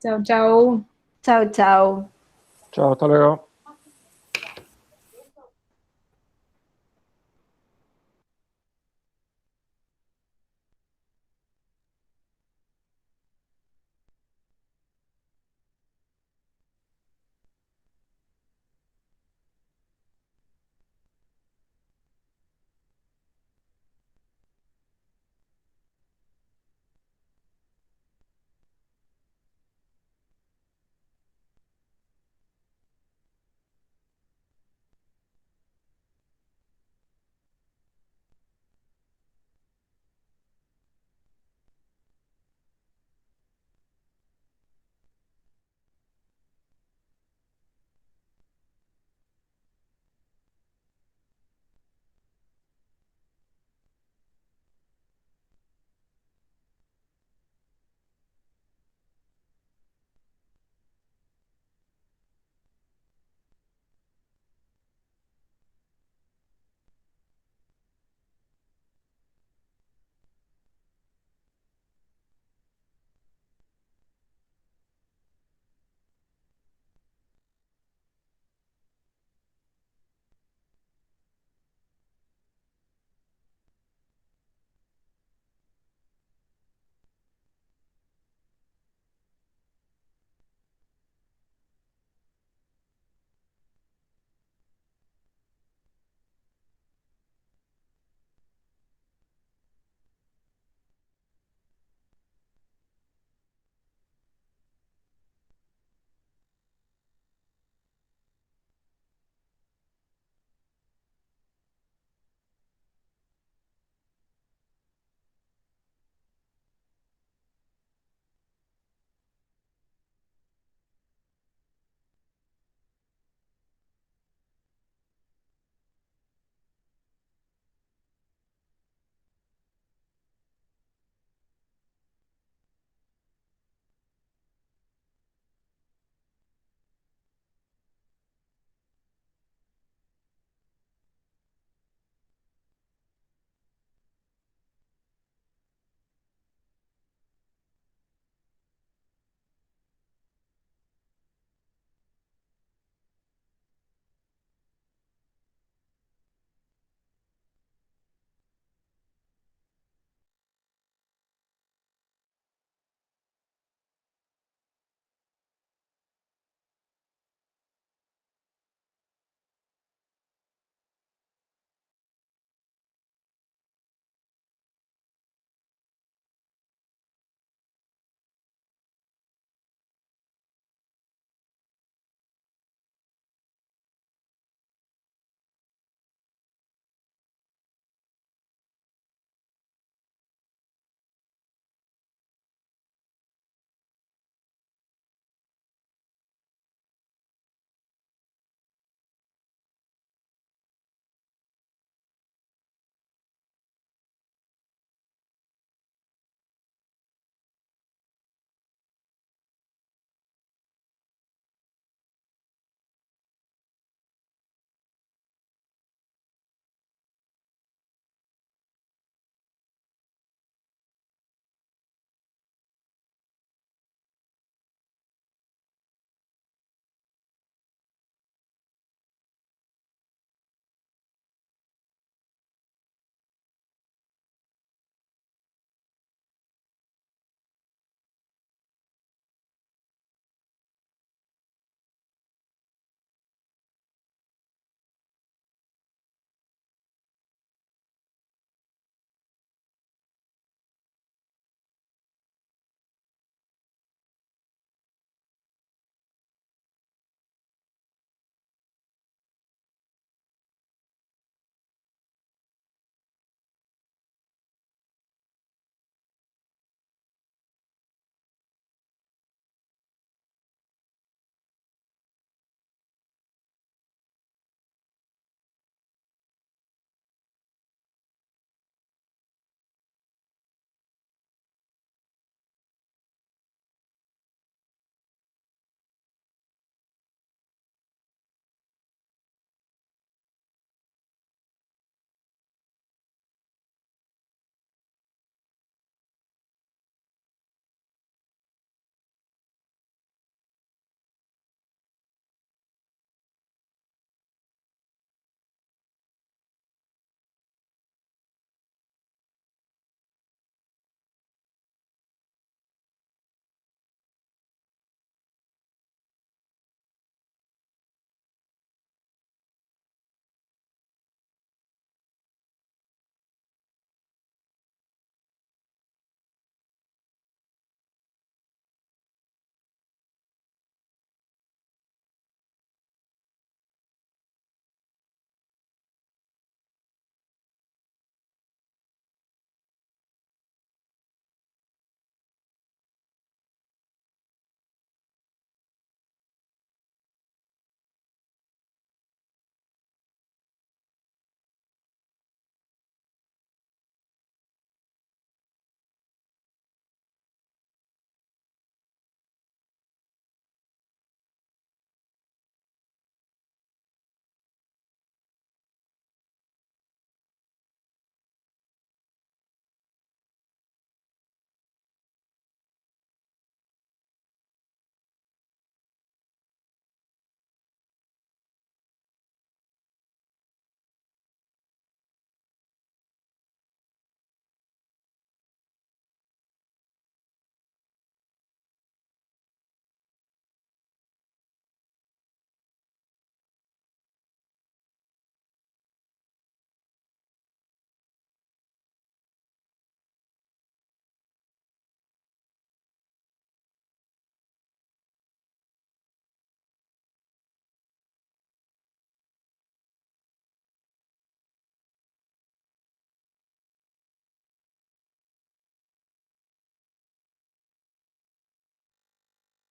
Chau, chau. Chau, chau. Chao, hasta luego.